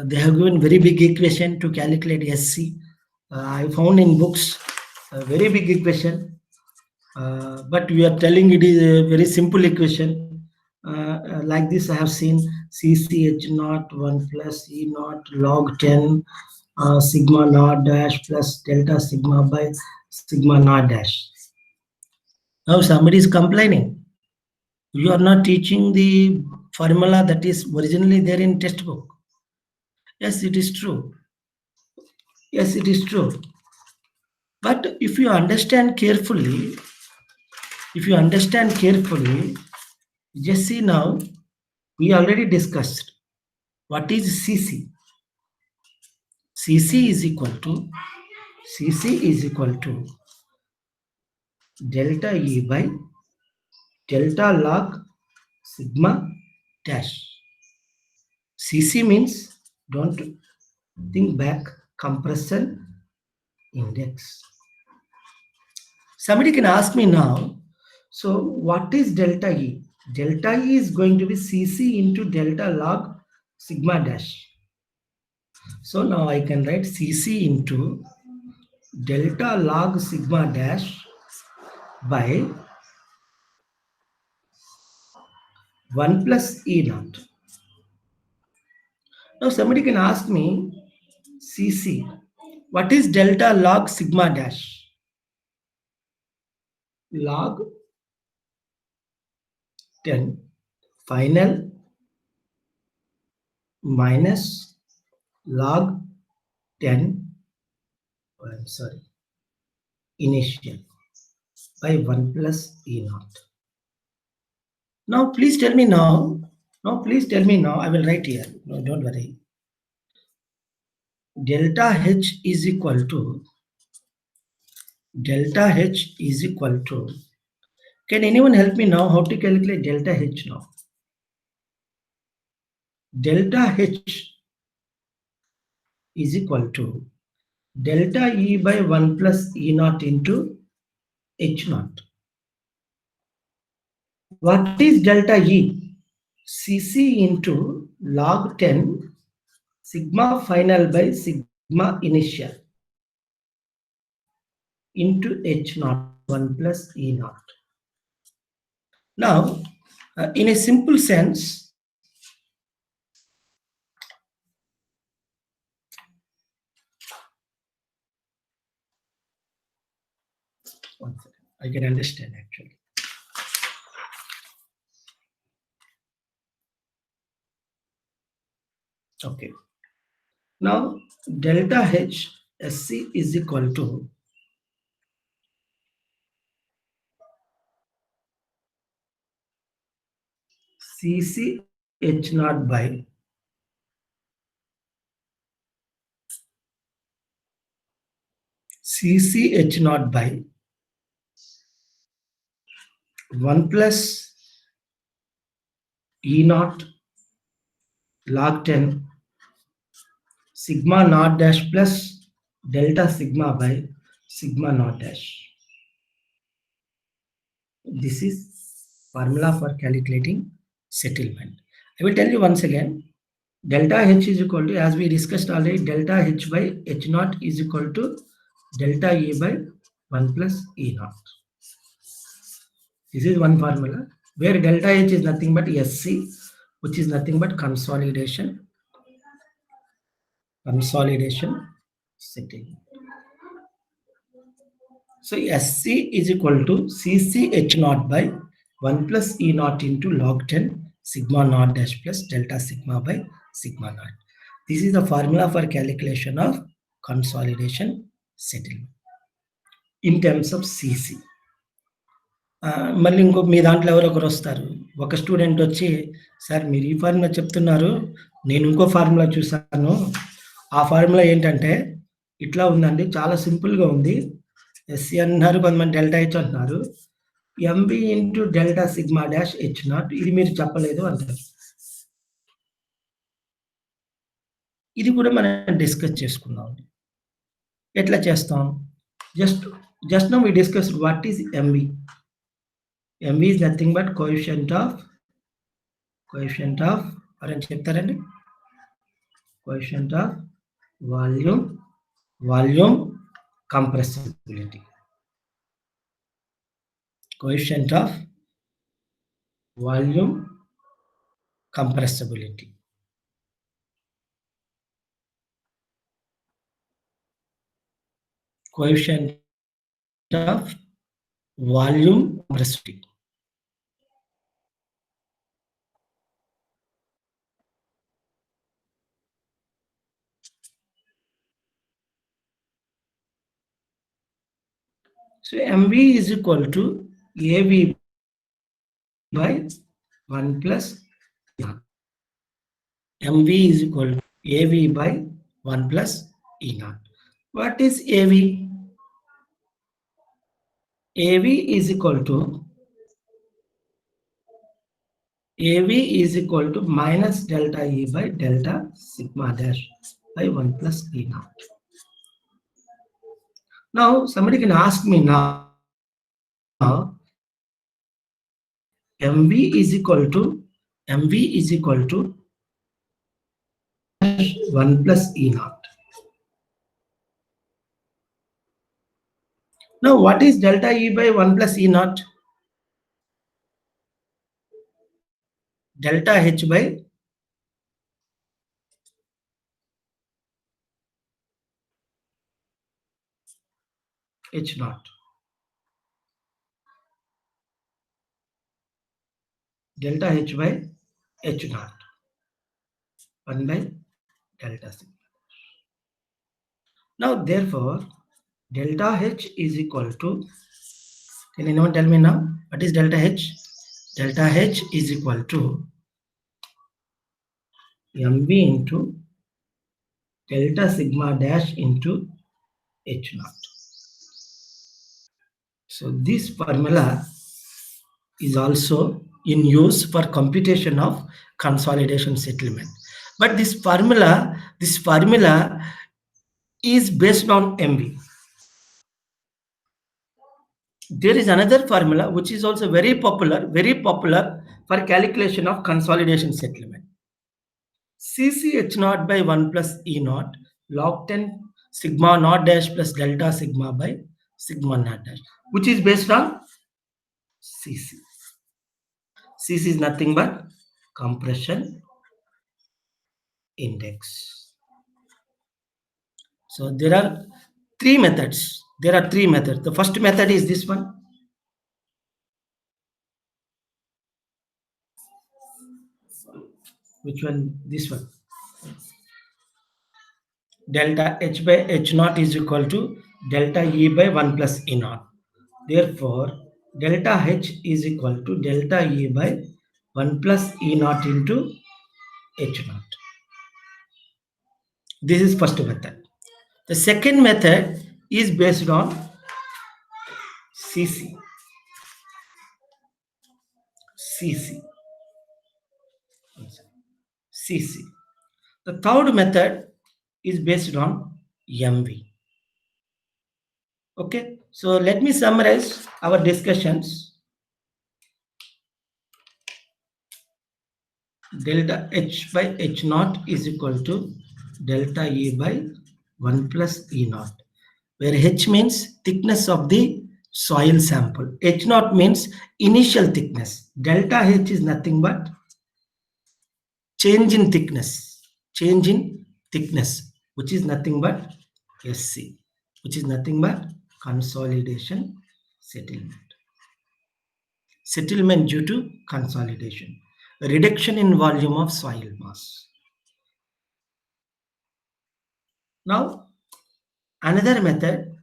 they have given very big equation to calculate SC. I found in books a very big equation, but we are telling it is a very simple equation. Like this I have seen CCH naught 1 plus E naught log 10 sigma naught dash plus delta sigma by sigma naught dash. Now somebody is complaining. You are not teaching the formula that is originally there in textbook. Yes, it is true. Yes, it is true. But if you understand carefully, just see now, we already discussed what is CC. CC is equal to delta E by delta log sigma dash. CC means, don't think back, compression index. Somebody can ask me now, so what is delta E? Delta E is going to be CC into delta log sigma dash. So now I can write CC into delta log sigma dash by 1 plus E naught. Now somebody can ask me, CC, what is delta log sigma dash? Log 10 final minus log 10, initial by 1 plus E naught. Now please tell me now, I will write here, no, don't worry. Delta H is equal to, can anyone help me now how to calculate delta H now? Delta H is equal to delta E by 1 plus E naught into H naught. What is delta E? CC into log 10 sigma final by sigma initial into H naught 1 plus E naught. Now, in a simple sense, I can understand actually. Okay. Now, delta H SC is equal to CC H naught by CC H naught by 1 plus E naught log 10 sigma naught dash plus delta sigma by sigma naught dash. This is formula for calculating settlement. I will tell you once again, delta H is equal to, as we discussed already, delta H by H naught is equal to delta E by 1 plus E naught. This is one formula where delta H is nothing but SC, which is nothing but consolidation settlement. So SC is equal to CC H naught by 1 plus E naught into log 10 sigma naught dash plus delta sigma by sigma naught. This is the formula for calculation of consolidation settlement in terms of CC. మళ్ళీ ఇంకో మీ దాంట్లో ఎవరో ఒకరు వస్తారు, ఒక student వచ్చి, sir మీరు ఈ ఫార్ములా చెప్తున్నారు, నేను ఇంకో ఫార్ములా చూసాను, ఆ ఫార్ములా ఏంటంటే ఇట్లా ఉందండి, చాలా సింపుల్గా ఉంది, ఎస్సీ అంటున్నారు, కొంతమంది డెల్టా హెచ్ అంటున్నారు, MB into delta sigma dash H not, ఇది మీరు చెప్పలేదు అంటారు. ఇది కూడా మనం డిస్కస్ చేసుకున్నాం. ఎట్లా చేస్తాం? Just now we discuss what is MV. MV is nothing but coefficient of అని చెప్తారండి, coefficient of volume compressibility. Coefficient of volume compressibility. coefficient of volume compressibility. So MV is equal to AV by 1 plus E naught. MV is equal to AV by 1 plus E naught. What is AV? AV is equal to minus delta E by delta sigma dash by 1 plus E naught. Now somebody can ask me now, MV is equal to 1 plus E naught. Now what is delta E by 1 plus E naught? Delta H by H naught. Delta H by H naught. 1 by delta sigma. Now therefore delta H is equal to, can anyone tell me now what is delta H? Delta H is equal to MV into delta sigma dash into H naught. So this formula is also in use for computation of consolidation settlement. But this formula is based on MV. There is another formula which is also very popular for calculation of consolidation settlement. CCH naught by 1 plus E naught log 10 sigma naught dash plus delta sigma by sigma naught dash, which is based on CC. CC is nothing but compression index. So there are three methods. The first method is this one. Which one? This one. Delta H by H naught is equal to delta E by 1 plus E naught. Therefore, delta H is equal to delta E by 1 plus E naught into H naught. This is first method. The second method is based on CC. The third method is based on MV. Okay, so let me summarize our discussions. Delta H by H naught is equal to delta E by 1 plus E naught, where H means thickness of the soil sample. H naught means initial thickness. Delta H is nothing but change in thickness, which is nothing but SC, which is nothing but consolidation settlement. Settlement due to consolidation, a reduction in volume of soil mass. Now, another method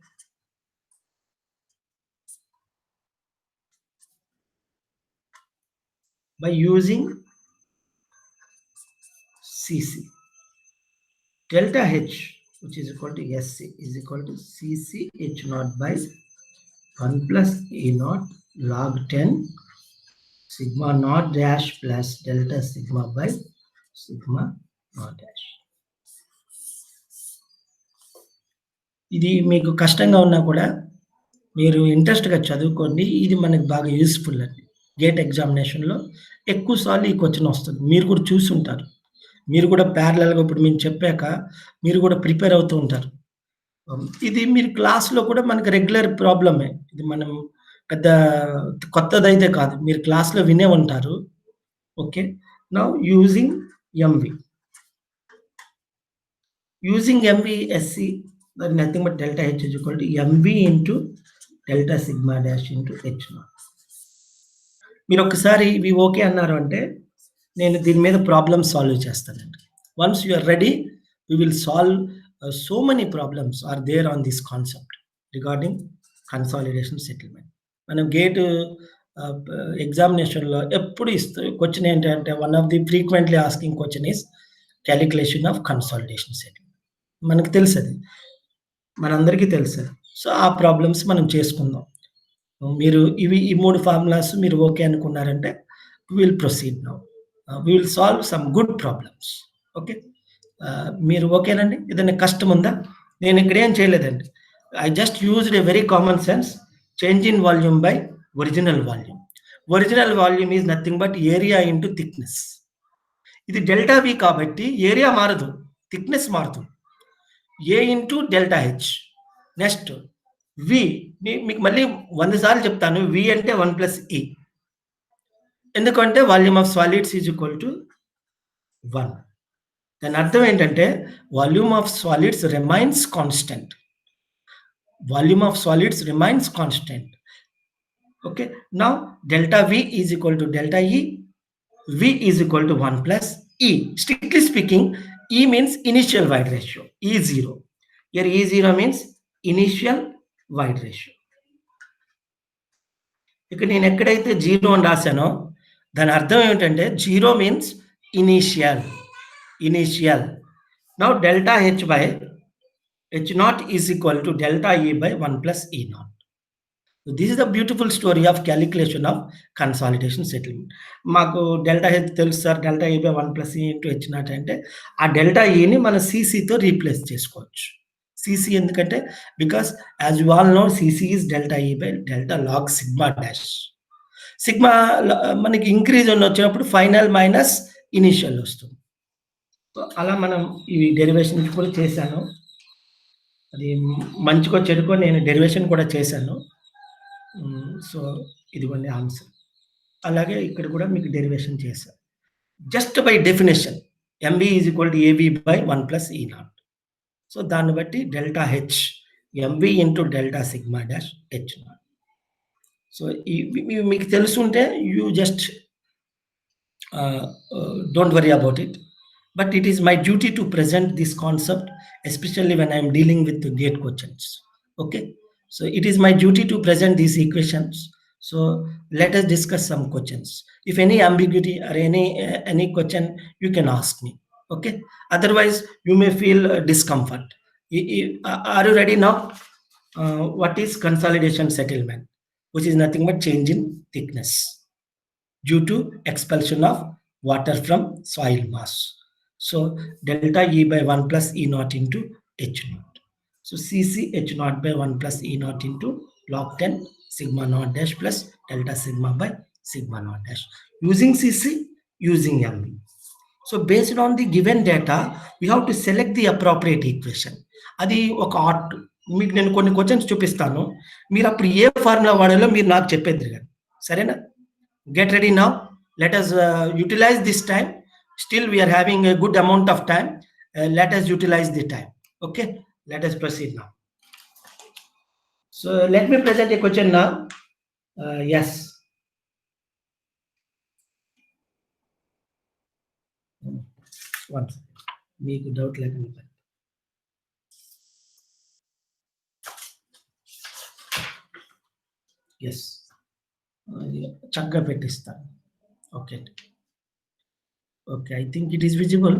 by using CC. Delta H, which is equal to SC, is equal to CC H naught by 1 plus E naught log 10 sigma naught dash plus delta sigma by sigma naught dash. ఇది మీకు కష్టంగా ఉన్నా కూడా మీరు ఇంట్రెస్ట్గా చదువుకోండి. ఇది మనకు బాగా యూస్ఫుల్ అండి. గేట్ ఎగ్జామినేషన్లో ఎక్కువ సార్లు ఈ క్వశ్చన్ వస్తుంది. మీరు కూడా చూసి ఉంటారు. మీరు కూడా ప్యారలల్గా ఇప్పుడు మేము చెప్పాక మీరు కూడా ప్రిపేర్ అవుతూ ఉంటారు. ఇది మీరు క్లాస్లో కూడా మనకు రెగ్యులర్ ప్రాబ్లమే. ఇది మనం పెద్ద కొత్తదైతే కాదు. మీరు క్లాస్లో వినే ఉంటారు. Okay, now using MV. Using MV SC, that nothing but delta H is equal to mv into delta sigma dash into h naught. మీరు ఒకసారి ఇవి ఓకే అన్నారు అంటే నేను దీని మీద ప్రాబ్లమ్ సాల్వ్ చేస్తానండి. Once you are ready we will solve so many problems are there on this concept regarding consolidation settlement. మనం గేట్ ఎగ్జామినేషన్లో ఎప్పుడు క్వశ్చన్ ఏంటంటే one of the frequently asking question is calculation of consolidation settlement. మనకు తెలుసు అది, మనందరికీ తెలుసు. So ఆ ప్రాబ్లమ్స్ మనం చేసుకుందాం. మీరు ఈ 3 ఫార్ములాస్ మీరు ఓకే అనుకున్నారంటే will proceed now. We will solve some good problems. Okay, మీరు ఓకేనండి? ఏదైనా కష్టం ఉందా? నేను ఇక్కడ ఏం చేయలేదండి. I just used a very common sense, change in volume by original volume. Original volume is nothing but area into thickness. ఇది డెల్టా వి కాబట్టి ఏరియా మారదు, థిక్నెస్ మారుతుంది. A into delta H. Next we, మీకు మళ్ళీ 100 సార్లు చెప్తాను, వి అంటే 1 plus e. ఎందుకంటే volume of solids is equal to 1. దాని అర్థం ఏంటంటే volume of solids remains constant. Volume of solids remains constant. Okay, now delta v is equal to delta e. V is equal to 1 plus e. Strictly speaking, e means initial void ratio, E0. Here E0 means initial wide ratio. ఇక్కడ నేను ఎక్కడైతే 0 అని రాశానో దాని అర్థం ఏమిటంటే 0 means initial. Now delta H by H naught is equal to delta E by 1 plus ఈ naught. This is the beautiful story of calculation of consolidation settlement. మాకు delta H తెలుసు sir, delta E by 1 plus E into H naught అంటే ఆ delta ఈని మనం సిసితో replace చేసుకోవచ్చు. CC ఎందుకంటే because as you all know CC is delta E by delta log sigma dash. Sigma మనకి ఇంక్రీజ్ అని వచ్చినప్పుడు ఫైనల్ మైనస్ ఇనిషియల్ వస్తుంది. సో అలా మనం ఈ డెరివేషన్ కూడా చేశాను. అది మంచికో చెడుకో నేను డెరివేషన్ కూడా చేశాను. సో ఇదిగోండి ఆన్సర్. అలాగే ఇక్కడ కూడా మీకు డెరివేషన్ చేశాను. Just by definition MV is equal to AV by 1 plus ఈ నాట్. సో దాన్ని బట్టి delta H MV into delta sigma dash H naught. So మీకు తెలుసుంటే you just don't worry about it. But it is my duty to present this concept, especially when I'm dealing with GATE questions. Okay, so it is my duty to present these equations. So let us discuss some questions. If any ambiguity or any question, you can ask me. Okay, otherwise you may feel discomfort. Are you ready now? What is consolidation settlement? Which is nothing but change in thickness due to expulsion of water from soil mass. So delta E by 1 plus E naught into H naught. So Cc H naught by 1 plus E naught into log 10 sigma naught dash plus delta sigma by sigma naught dash. Using Cc, using MV. So based on the given data, we have to select the appropriate equation. అది ఒక art. మీకు నేను కొన్ని questions చూపిస్తాను, మీరు అప్పుడు ఏ formula వాడాలో మీరు నాకు చెప్పేది కానీ, సరేనా? Get ready now. Let us utilize this time. Still we are having a good amount of time. Let us utilize the time. Okay, let us proceed now. So let me present a question now. Yes. One second. Make a doubt like me. Yes. Chagga pettistan. Okay. Okay, I think it is visible.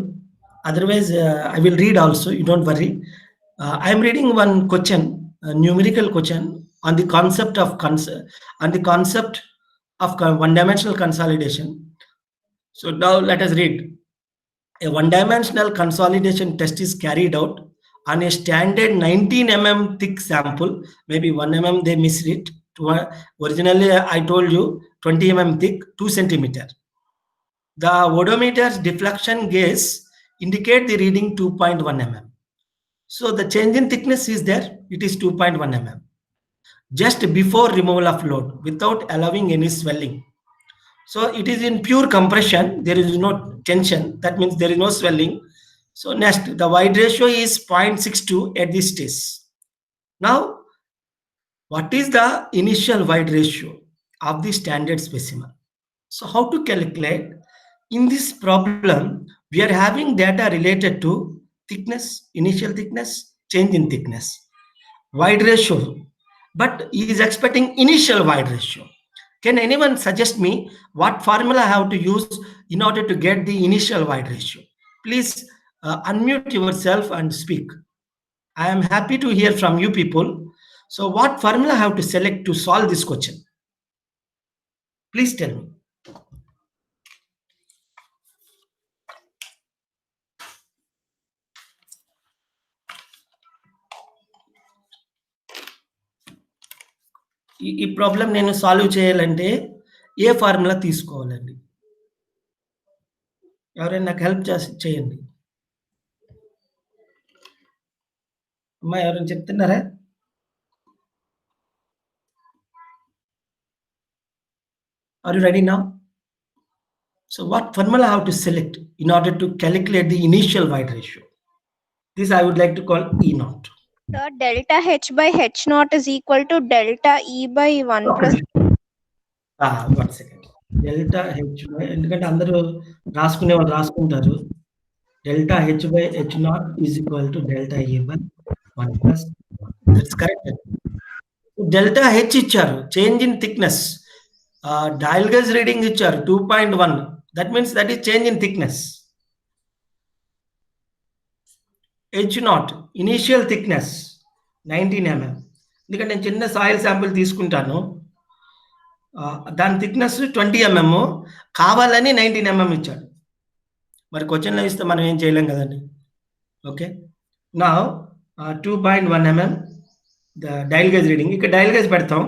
Otherwise, I will read also. You don't worry. I am reading one question, a numerical question on the concept of one-dimensional consolidation. So now let us read. A one-dimensional consolidation test is carried out on a standard 19 mm thick sample. Maybe 1 mm they missed it. Originally, I told you 20 mm thick, 2 centimeter. The odometer's deflection gauge indicate the reading 2.1 mm. So the change in thickness is there. It is 2.1 mm. Just before removal of load, without allowing any swelling. So it is in pure compression. There is no tension. That means there is no swelling. So next, the wide ratio is 0.62 at this stage. Now, what is the initial wide ratio of the standard specimen? So how to calculate? In this problem, we are having data related to thickness, initial thickness, change in thickness, wide ratio, but he is expecting initial wide ratio. Can anyone suggest me what formula I have to use in order to get the initial wide ratio? Please unmute yourself and speak. I am happy to hear from you people. So what formula I have to select to solve this question? Please tell me. ఈ problem నేను solve చేయాలంటే ఏ formula తీసుకోవాలండి? ఎవరైనా నాకు help చేయండి. అమ్మా ఎవరైనా చెప్తున్నారా? Are you ready now? So what formula I have to select in order to calculate the initial wide ratio? This I would like to call E naught. Sir, delta H by H naught is equal to delta E by 1 plus. 1 second. Delta H by, ఎందుకంటే అందరూ రాసుకునే వాళ్ళు రాసుకుంటారు. Delta H by H naught is equal to delta E by 1 plus. That's correct. Delta H ఇచ్చారు, change in thickness. Dial gauge reading ఇచ్చారు 2.1. That means that is change in thickness. H naught, initial thickness 19 mm. ఎందుకంటే నేను చిన్న soil sample తీసుకుంటాను, దాని thickness 20 mm, కావాలని 19 mm ఇచ్చాడు. మరి క్వశ్చన్లో ఇస్తే మనం ఏం చేయలేం కదండి. ఓకే, నా 2.1 mm the dial gauge reading. ఇక్కడ డైల్ గేజ్ పెడతాం,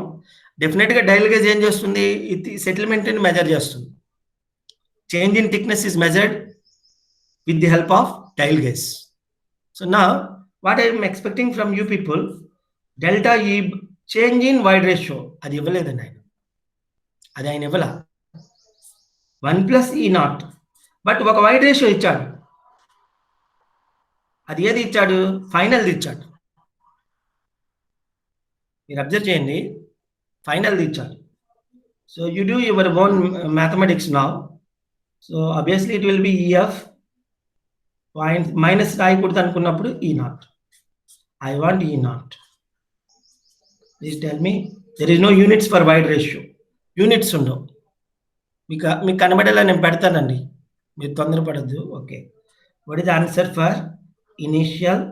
డెఫినెట్గా డైల్ గేజ్ ఏం చేస్తుంది? ఇది సెటిల్మెంట్ని మెజర్ చేస్తుంది. Change in thickness is measured with the help of dial gauge. So now what I am expecting from you people, delta E change in wide ratio అది ఇవ్వలేదండి ఆయన, అది ఆయన ఇవ్వాల 1 plus E naught, బట్ ఒక wide ratio ఇచ్చాడు. అది ఏది ఇచ్చాడు? ఫైనల్ది ఇచ్చాడు. మీరు అబ్జర్వ్ చేయండి, ఫైనల్ది ఇచ్చాడు. So you do your own mathematics now. So obviously it will be EF point minus రాయకూడదు అనుకున్నప్పుడు E naught. I want E naught. Please tell me, there is no units for void ratio. Units ఉండవు. మీకు కనబడేలా నేను పెడతానండి, మీరు తొందరపడద్దు. Okay, what is the answer for initial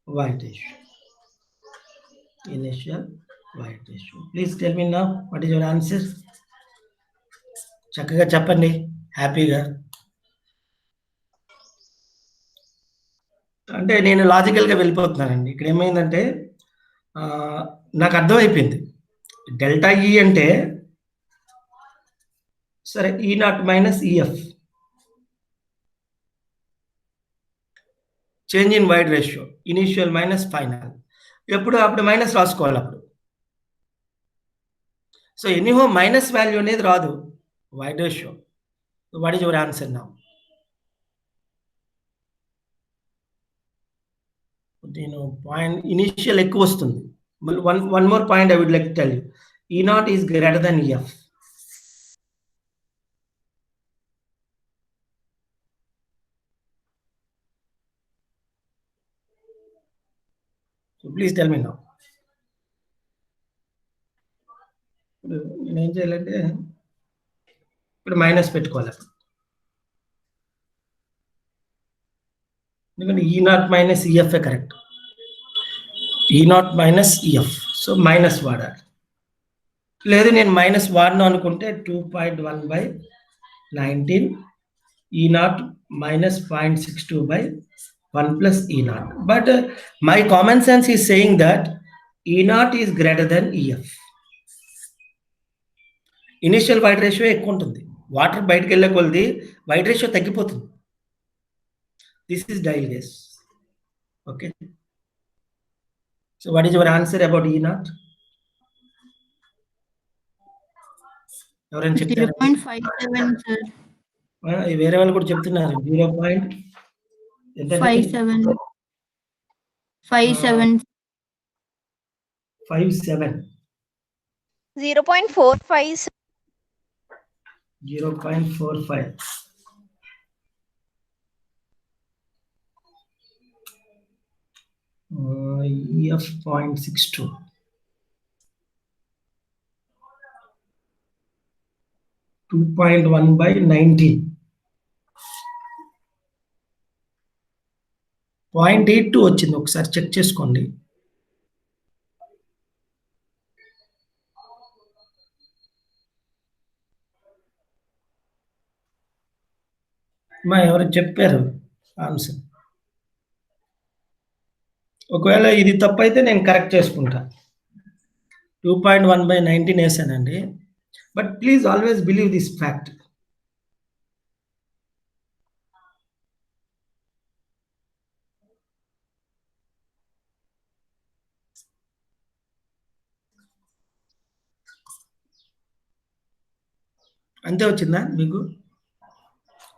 void ratio? Initial void ratio. Please tell me now what is your answer? చక్కగా చెప్పండి హ్యాపీగా. అంటే నేను లాజికల్గా వెళ్ళిపోతున్నానండి. ఇక్కడ ఏమైందంటే నాకు అర్థమైపోయింది, డెల్టా ఈ అంటే సరే ఈ naught minus EF, change in wide ratio, initial minus final. ఎప్పుడు అప్పుడు మైనస్ రాసుకోవాలి అప్పుడు. సో ఎనీహో మైనస్ వాల్యూ అనేది రాదు void ratio. What is your answer now? నేను పాయింట్ ఇనిషియల్ ఎక్కువ వస్తుంది. One more point I would like to tell you, E naught is greater than EF. So please tell me now. ఇప్పుడు నేను ఏం చేయాలంటే ఇప్పుడు మైనస్ పెట్టుకోవాలి, ఎందుకంటే E naught minus EF correct. E naught minus EF, so minus వాడాలి. లేదు నేను మైనస్ వాడను అనుకుంటే 2.1 by 19 ఈ naught minus 0.62 by 1 plus E naught. But my common sense is saying that E naught is greater than EF. Initial void ratio ఎక్కువ ఉంటుంది, water బయటకు వెళ్ళే కొలది వైడ్ రేషియో తగ్గిపోతుంది. This is dial gauge. Okay, so what is your answer about ఈ not? ఎవరైనా చెప్తారు? 0.57 sir. వేరే వాళ్ళు కూడా చెప్తున్నారు 0. ఎంత 57. 57. 57. 0.45. 0.45. EF 0.62. 2.1 by 19. 0.82 వచ్చింది, ఒకసారి చెక్ చేసుకోండి. మా ఎవరు చెప్పారు ఆన్సర్? ఒకవేళ ఇది తప్పైతే నేను కరెక్ట్ చేసుకుంటా. 2.1 by 19 వేసానండి. But please always believe this fact. అంతే వచ్చిందా మీకు?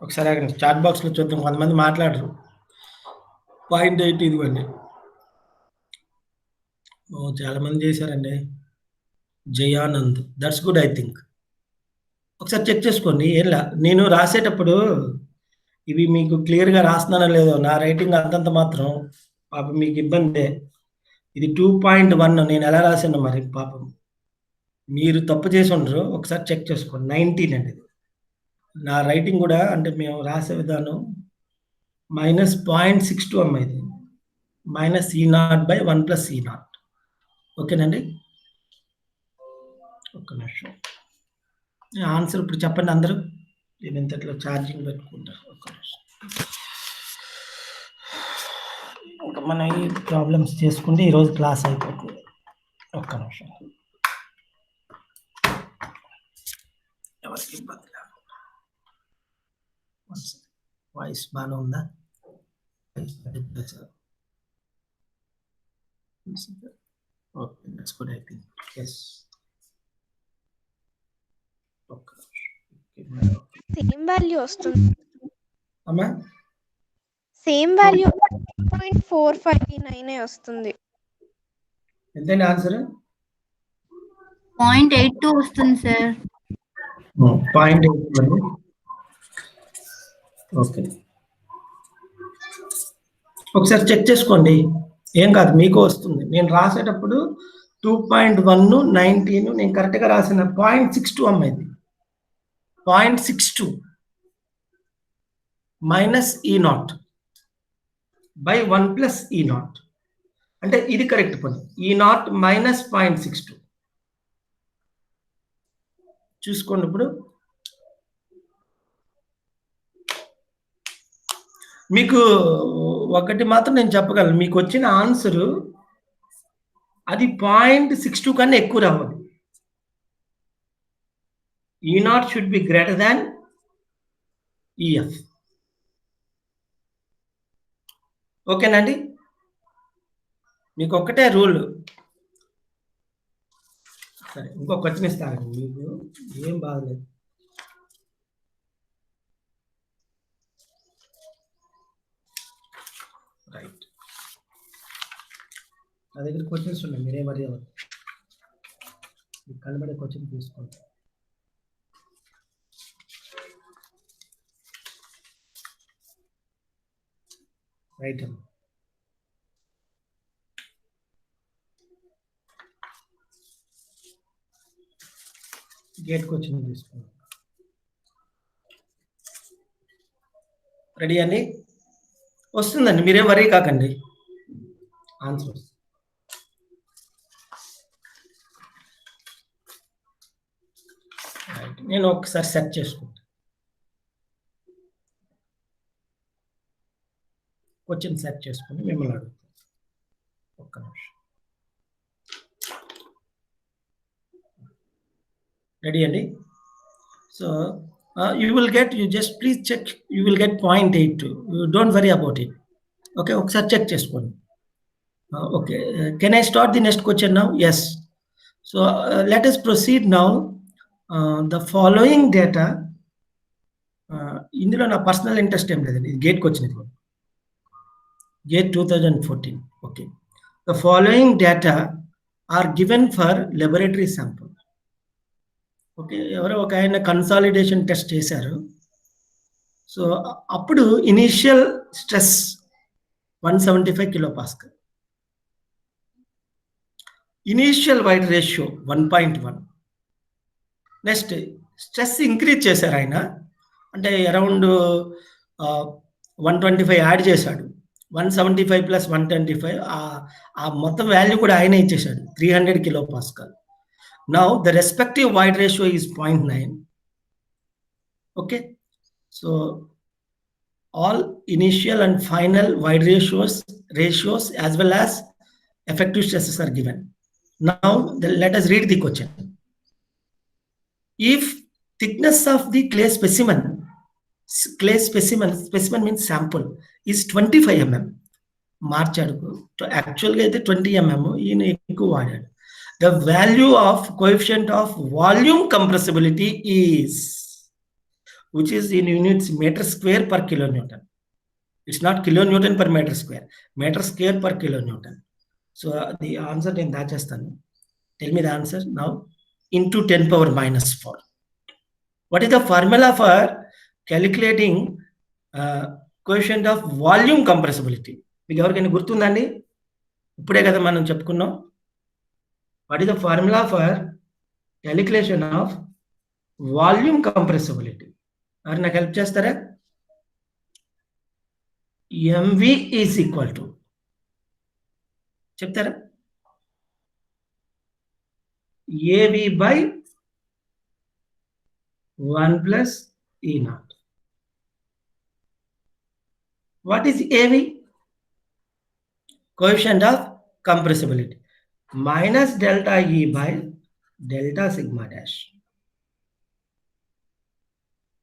ఒకసారి అక్కడ చాట్ బాక్స్లో చూద్దాం, కొంతమంది మాట్లాడరు. 0.8 ఇదిగోండి. చాలా మంది చేశారండి. Jayanand, that's good. I think ఒకసారి చెక్ చేసుకోండి. ఏంలా నేను రాసేటప్పుడు ఇవి మీకు క్లియర్గా రాస్తున్నానో లేదో, నా రైటింగ్ అంతంత మాత్రం, పాపం మీకు ఇబ్బందే. ఇది 2.1 నేను ఎలా రాశాను మరి, పాపం మీరు తప్పు చేసి ఉండరు. ఒకసారి చెక్ చేసుకోండి. 19 అండి ఇది. నా రైటింగ్ కూడా అంటే మేము రాసే విధానం -0.62 అమ్మ ఇది. -E0/1 + E0. ఓకేనండి, ఒక్క నిమిషం. ఆన్సర్ ఇప్పుడు చెప్పండి అందరూ. నేను ఇంతట్లో ఛార్జింగ్ పెట్టుకుంటా. ఒక్క నిమిషం. ఇంకా మనం ఈ ప్రాబ్లమ్స్ చేసుకుంటే ఈరోజు క్లాస్ అయిపోతుంది. ఒక్క నిమిషం, ఎవరికి ఇబ్బంది లేకుండా. వాయిస్ బాగానే ఉందా? Okay, that's good. I think yes. Same value వస్తుంది. అమ్మా సేమ్ వాల్యూ 0.459 వస్తుంది. ఎంతండి ఆన్సర్? 0.82 వస్తుంది సార్. 0.8. ఓకే, ఒకసారి చెక్ చేసుకోండి. ఏం కాదు, మీకు వస్తుంది. నేను రాసేటప్పుడు 2.1 19 నేను కరెక్ట్గా రాసిన 0.62 అమ్మ ఇది. 0.62 -E0 by 1 + E0 అంటే ఇది కరెక్ట్ పని. E0 -0.62 చూసుకోండి. ఇప్పుడు మీకు ఒకటి మాత్రం నేను చెప్పగలను, మీకు వచ్చిన ఆన్సరు అది 0.62 కన్నా ఎక్కువ రావాలి. E0 should be greater than EF. ఓకేనండి, మీకు ఒక్కటే రూల్. సరే, ఇంకో క్వశ్చన్ ఇస్తాను మీకు, ఏం బాగలేదు. రైట్, నా దగ్గర క్వశ్చన్స్ ఉన్నాయి, మీరేం వరీ అవ్వదు. మీకు కనబడే క్వశ్చన్ తీసుకోండి. రైట్ అమ్మ, గేట్ క్వశ్చన్ తీసుకోండి. రెడీ అండి? వస్తుందండి, మీరేం వరీ కాకండి. Answer right. నేను ఒకసారి సెట్ చేసుకుంటా. క్వశ్చన్ సెట్ చేసుకుని మిమ్మల్ని అడుగుతాను. ఒక్క నిమిషం. రెడీ అండి? So you will get, you just please check, you will get 0.82. Don't worry about it. Okay, ఒకసారి చెక్ చేసుకోండి. Okay, can I start the next question now? Yes. So let us proceed now. The following data, ఇందులో నా personal interest ఏం లేదండి, ఇది గేట్కి వచ్చినది. Year 2014. Okay. The following data are given for laboratory sample. Okay, ఎవరో ఒక ఆయన కన్సాలిడేషన్ టెస్ట్ చేశారు. సో అప్పుడు initial stress 175 kilopascal, initial void ratio 1.1. Next stress increase చేశారు ఆయన, అంటే అరౌండ్ 125 యాడ్ చేశాడు. 175 ప్లస్ 125 ఆ మొత్తం వాల్యూ కూడా ఆయన ఇచ్చేసాడు, 300 kilopascal. Now the respective wide ratio is 0.9. Okay, so all initial and final wide ratios as well as effective stresses are given. Now let us read the question. If thickness of the clay specimen means sample is 25 mm, మార్చాడు. యాక్చువల్గా అయితే 20 mm, ఈయన ఎక్కువ వాడాడు. The value of coefficient of volume compressibility is, which is in units meter square per kilonewton. It's not kilonewton per meter square per kilonewton. So the answer in that just tell me the answer now. Into 10 power minus 4. What is the formula for calculating coefficient of volume compressibility? మీకు ఎవరికైనా గుర్తుందండి? ఇప్పుడే కదా మనం చెప్పుకున్నాం. What is the formula for calculation of volume compressibility? Are నాకు help చేస్తారా? MV is equal to, చెప్తారా? AV by 1 plus E naught. What is AV? Coefficient of compressibility minus delta E by delta sigma dash.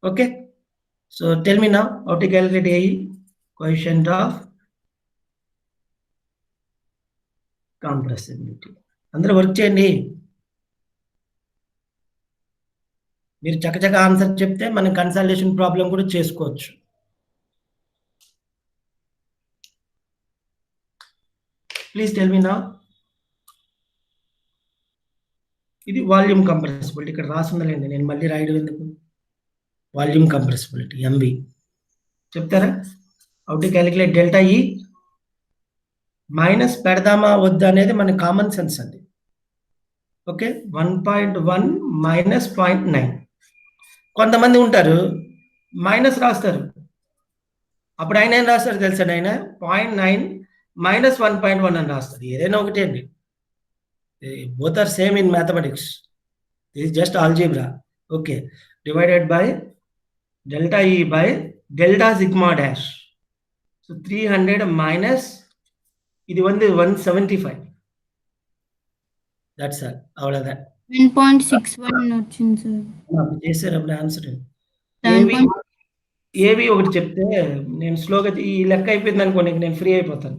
Okay, so tell me now how to calculate AE, coefficient of compressibility. అందరూ work చేయండి. మీరు చక్కచక్క answer చెప్తే మనం consultation problem కూడా చేసుకోవచ్చు. Please tell me now. ఇది volume compressibility, ఇక్కడ రాసుండలేండి, నేను మళ్ళీ రాయడం ఎందుకు. వాల్యూమ్ కంప్రెసిబిలిటీ MV చెప్తారా? హౌ టు క్యాలిక్యులేట్ డెల్టా ఈ? మైనస్ పెడదామా వద్దా అనేది మన కామన్ సెన్స్ అండి. Okay, 1.1 minus 0.9. కొంతమంది ఉంటారు మైనస్ రాస్తారు, అప్పుడు ఆయన ఏం రాస్తారు తెలుసా, ఆయన 0.9 మైనస్ 1.1 అని రాస్తారు. ఏదైనా ఒకటే అండి, both are same in mathematics. This is just algebra. Okay, divided by delta E by delta sigma dash. So 300 minus ఇది 175. That's all. అవలదా 1.61 వచ్చింది సార్. చేశారు అప్పుడు ఆన్సర్. ఏవి ఒకటి చెప్తే నేను స్లోగా ఈ లెక్క అయిపోయింది అనుకోండి, నేను ఫ్రీ అయిపోతాను.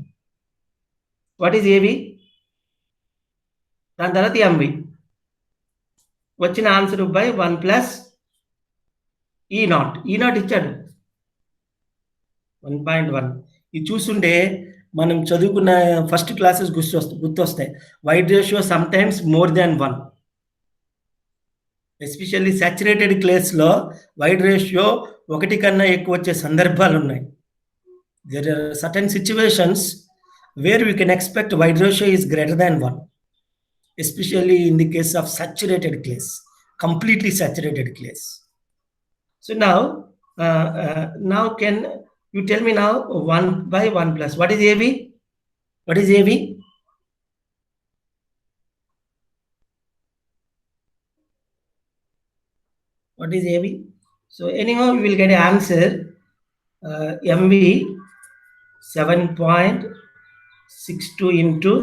వాట్ ఈజ్ ఏవి? దాని తర్వాత MV వచ్చిన ఆన్సర్ బై 1 ప్లస్ ఈ నాట్ ఇచ్చాడు 1.1. ఇది చూస్తుంటే మనం చదువుకున్న ఫస్ట్ క్లాసెస్ గుర్తొస్తాయి. Void ratio some times more than 1, especially saturated క్లేస్లో వైడ్ రేషియో 1 కన్నా ఎక్కువ వచ్చే సందర్భాలు ఉన్నాయి. There are certain situations where we can expect void ratio is greater than 1, especially in the case of saturated clays, completely saturated clays. So now can you tell me now 1 by 1 plus, what is AV? What is AV? What is AV? So anyhow you will get an answer, MV 7.62 into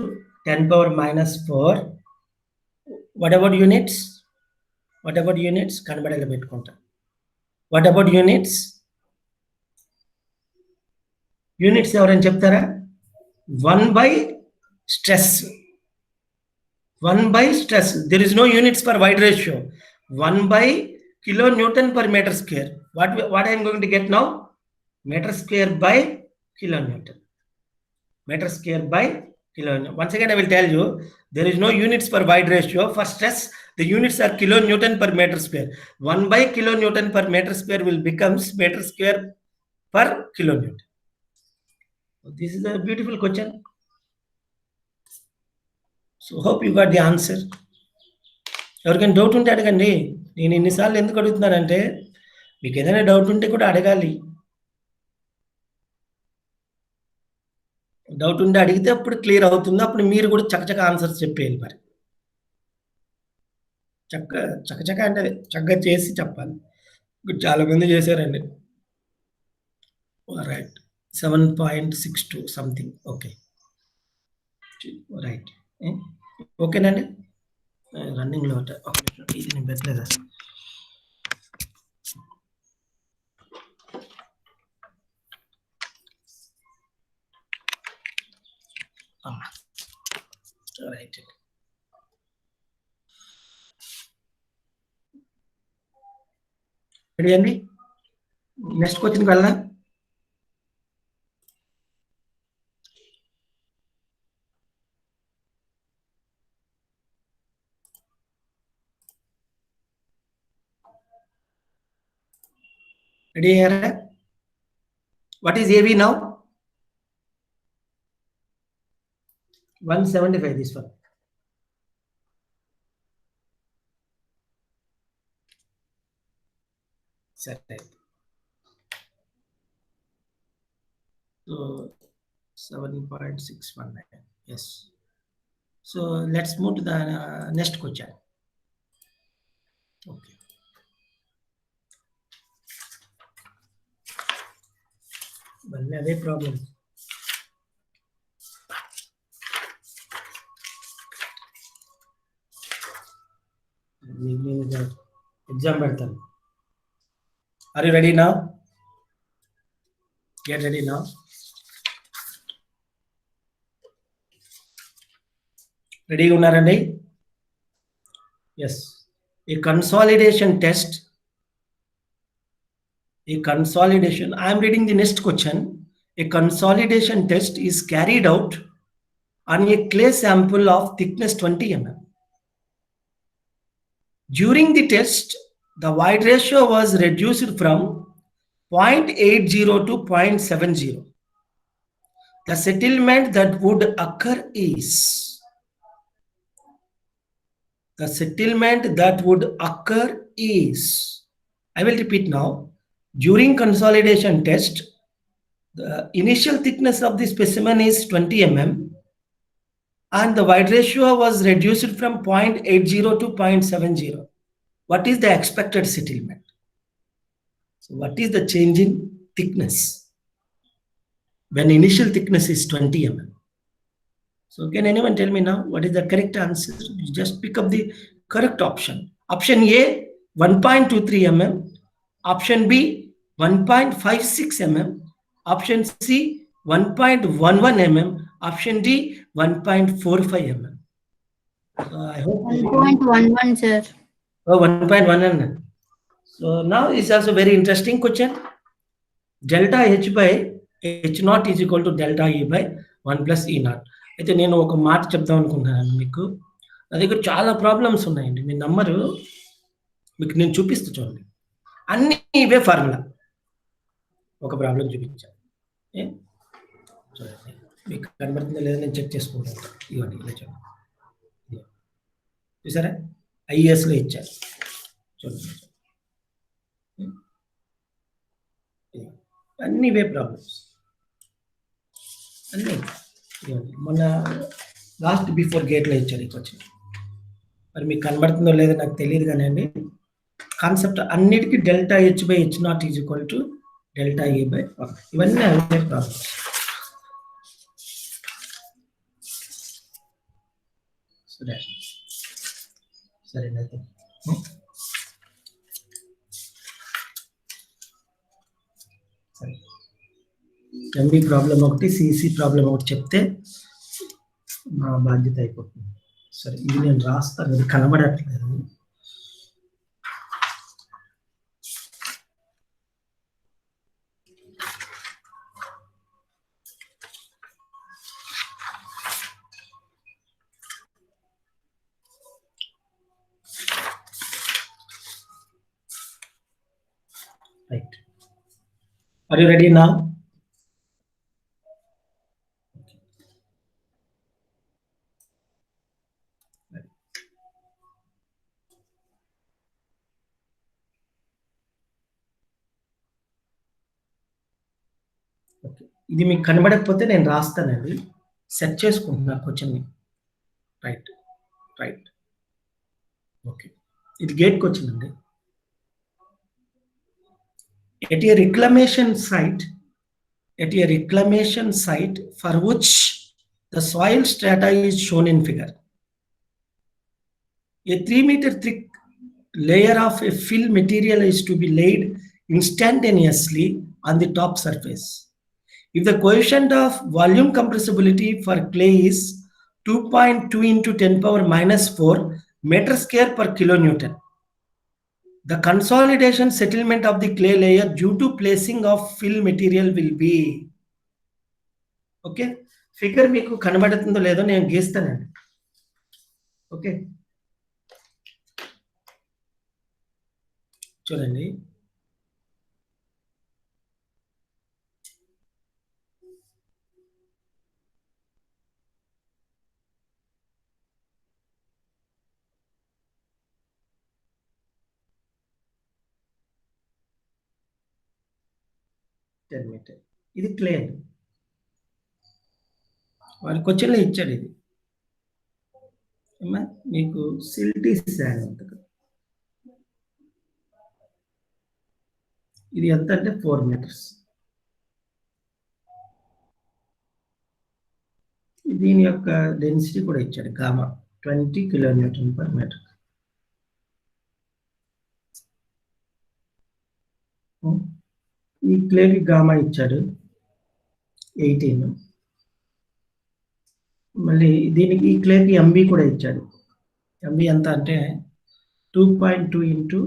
10 power minus 4. What about units? కనబడేలా పెట్టుకుంటా. What about units? Units ఎవరైనా చెప్తారా? 1 by stress. 1 by stress. There is no units for wide ratio. 1 by kilonewton per meter square. What I am going to get now? Meter square by kilonewton. meter square by kilonewton. Once again, I will tell you, there is no units for wide ratio. For stress, the units are kilonewton per meter square. 1 by kilonewton per meter square will becomes meter square per kilonewton. This is a beautiful question. So hope you got the answer. ఎవరికైనా doubt ఉంటే అడగండి. నేను ఎన్నిసార్లు ఎందుకు అడుగుతున్నానంటే మీకు ఏదైనా doubt ఉంటే కూడా అడగాలి. డౌట్ ఉంటే అడిగితే అప్పుడు క్లియర్ అవుతుంది. అప్పుడు మీరు కూడా చకచక ఆన్సర్స్ చెప్పేయాలి మరి. చకచక అంటే చక్కగా చేసి చెప్పాలి. చాలా మంది చేశారండి. Right 7.62 something. Okay right. ఓకేనండి. రన్నింగ్లో ఇది నేను పెట్టలేదు అసలు. రైట్. రెడీ అండి. నెక్స్ట్ క్వశ్చన్కి వెళ్దాం. రెడీ అయ్యారా? వాట్ ఈస్ ఏవి now? 175 this one. Set. So 7.619. Yes. So let's move to the next question. Okay. Well, no problem. Exam better. Are you ready now? Get ready now. Ready ఉన్నారండి? Yes. A consolidation test. I am reading the next question. A consolidation test is carried out on a clay sample of thickness 20 mm. During the test, the wide ratio was reduced from 0.80 to 0.70. The settlement that would occur is. I will repeat now. During consolidation test, the initial thickness of the specimen is 20 mm and the wide ratio was reduced from 0.80 to 0.70. What is the expected settlement? So what is the change in thickness when initial thickness is 20 mm? So can anyone tell me now what is the correct answer? You just pick up the correct option. Option A, 1.23 mm. Option B, 1.56 mm. Option C, 1.11 mm. Option D, 1.45 mm. I hope 1.11, sir. Oh, 1.11. So now is also very interesting question. Delta H by H naught is equal to delta E by 1 plus E naught. అయితే నేను ఒక మాట చెప్దాం అనుకుంటున్నాను మీకు. నా దగ్గర చాలా ప్రాబ్లమ్స్ ఉన్నాయండి. మీ నంబరు మీకు నేను చూపిస్తూ చూడండి. అన్ని ఇవే ఫార్ములా. ఒక ప్రాబ్లం చూపించాను. చూడండి మీకు కనబడుతుందో లేదో నేను చెక్ చేసుకుంటాను. ఇవ్వండి ఇలా చూడండి. చూసారా? ఐఏఎస్లో ఇచ్చారు. చూడండి అన్ని ఇవే ప్రాబ్లమ్స్. అన్నీ మొన్న లాస్ట్ బిఫోర్ గేట్లో ఇచ్చారు ఈ క్వశ్చన్. మరి మీకు కనబడుతుందో లేదో నాకు తెలియదు కానీ అండి, కాన్సెప్ట్ అన్నిటికీ delta H by H naught is equal to delta A by 1. ఇవన్నీ అవే ప్రాబ్లమ్స్. సరేనైతే సరే, ఎంబీ ప్రాబ్లం ఒకటి, సిసి ప్రాబ్లం ఒకటి చెప్తే మా బాధ్యత అయిపోతుంది. సరే, ఇది నేను రాస్తాను, ఇది కనబడట్లేదు. Right. Are you ready now? Okay. ఇది మీకు కనబడకపోతే నేను రాస్తానండి. సెట్ చేసుకుంటున్నా క్వెషన్‌ని. రైట్. రైట్. ఓకే. ఇది గేట్ క్వెషన్ అండి. At a reclamation site for which the soil strata is shown in figure, a 3-meter thick layer of a fill material is to be laid instantaneously on the top surface. If the coefficient of volume compressibility for clay is 2.2 into 10⁻⁻⁴ meter square per kilonewton, the consolidation settlement of the clay layer due to placing of fill material will be. Okay, figure మీకు కనబడుతుందో లేదో నేను గీస్తానండి. Okay, చూడండి. Metre ఇది clay అండి. వారి క్వశ్చన్లో ఇచ్చాడు ఇది. మీకు సిల్టీ శాండ్ ఉంటుంది. ఇది ఎంత అంటే 4 meters. దీని యొక్క డెన్సిటీ కూడా ఇచ్చాడు, గామా 20 kN/meter. ఈ క్లేకి గామా ఇచ్చాడు 18. మళ్ళీ దీనికి ఈ క్లేకి ఎంబీ కూడా ఇచ్చాడు. ఎంబీ ఎంత అంటే 2.2 into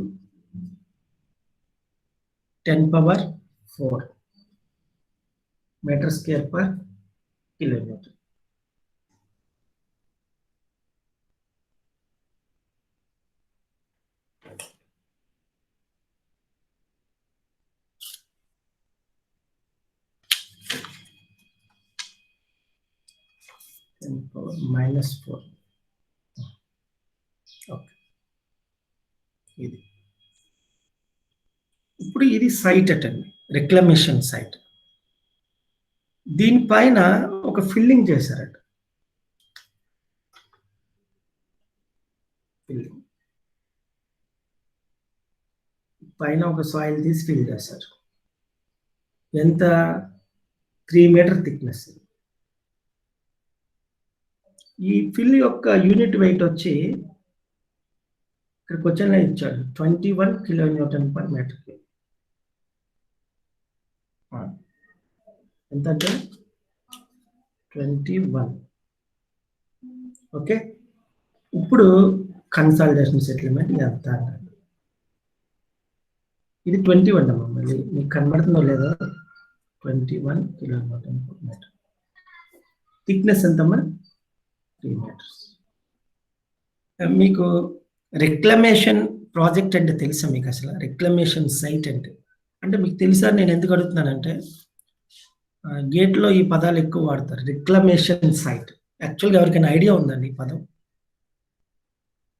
10⁻⁴ meter square per kilometer. -4. Okay, ఇది ఇప్పుడు ఇది సైట్ అటండి, రిక్లమేషన్ సైట్. దీనిపైన ఒక ఫిల్లింగ్ చేశారట. ఫిల్లింగ్ పైన ఒక సాయిల్ తీసి ఫిల్ చేశారు. ఎంత? 3 meter థిక్నెస్. ఈ ఫిల్ యొక్క యూనిట్ వెయిట్ వచ్చి ఇక్కడ క్వశ్చన్లో ఇచ్చాడు 21 kN/meter. ఎంత అంటే 21. ఓకే, ఇప్పుడు కన్సాలిడేషన్ సెటిల్మెంట్ ఎంత అన్నాడు. ఇది 21 అమ్మా. మళ్ళీ మీకు కనబడుతుందో లేదో 21 kN/meter. థిక్నెస్ ఎంతమ్మా? 3 meters. మీకు రిక్లమేషన్ ప్రాజెక్ట్ అంటే తెలుసా మీకు? అసలు రిక్లమేషన్ సైట్ అంటే మీకు తెలుసా? నేను ఎందుకు అడుగుతున్నానంటే గేట్లో ఈ పదాలు ఎక్కువ వాడతారు. రిక్లమేషన్ సైట్ యాక్చువల్గా ఎవరికైనా ఐడియా ఉందండి ఈ పదం?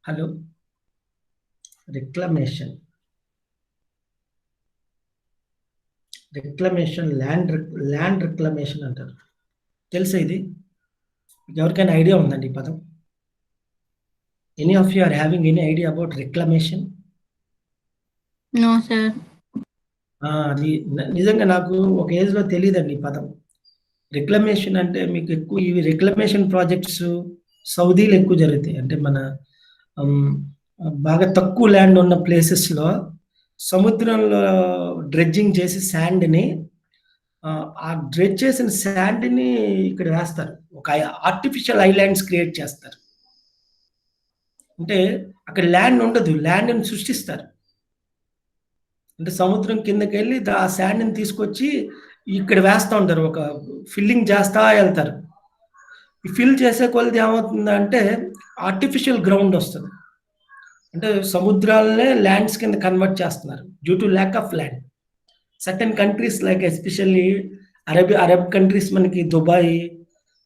హలో, రిక్లమేషన్ ల్యాండ్ రిక్లమేషన్ అంటారు. తెలుసా ఇది? ఎవరికైనా ఐడియా ఉందండి ఈ పదం? Any of you are having any idea about reclamation? No sir. అది నిజంగా నాకు ఒక ఏజ్లో తెలియదండి ఈ పదం. రిక్లమేషన్ అంటే మీకు ఎక్కువ ఇవి రిక్లమేషన్ ప్రాజెక్ట్స్ సౌదీలో ఎక్కువ జరుగుతాయి. అంటే మన బాగా తక్కువ ల్యాండ్ ఉన్న ప్లేసెస్లో సముద్రంలో డ్రెడ్జింగ్ చేసి శాండ్ని, ఆ డ్రెడ్జ్ చేసిన శాండ్ని ఇక్కడ వేస్తారు. ఒక ఆర్టిఫిషియల్ ఐలాండ్స్ క్రియేట్ చేస్తారు. అంటే అక్కడ ల్యాండ్ ఉండదు, ల్యాండ్ని సృష్టిస్తారు. అంటే సముద్రం కిందకి వెళ్ళి ఆ శాండ్ని తీసుకొచ్చి ఇక్కడ వేస్తూ ఉంటారు. ఒక ఫిల్లింగ్ చేస్తా వెళ్తారు. ఈ ఫిల్ చేసే కొలది ఏమవుతుందంటే ఆర్టిఫిషియల్ గ్రౌండ్ వస్తుంది. అంటే సముద్రాలనే ల్యాండ్స్ కింద కన్వర్ట్ చేస్తున్నారు due to lack of land. Certain countries like especially Arab countries మనకి దుబాయ్,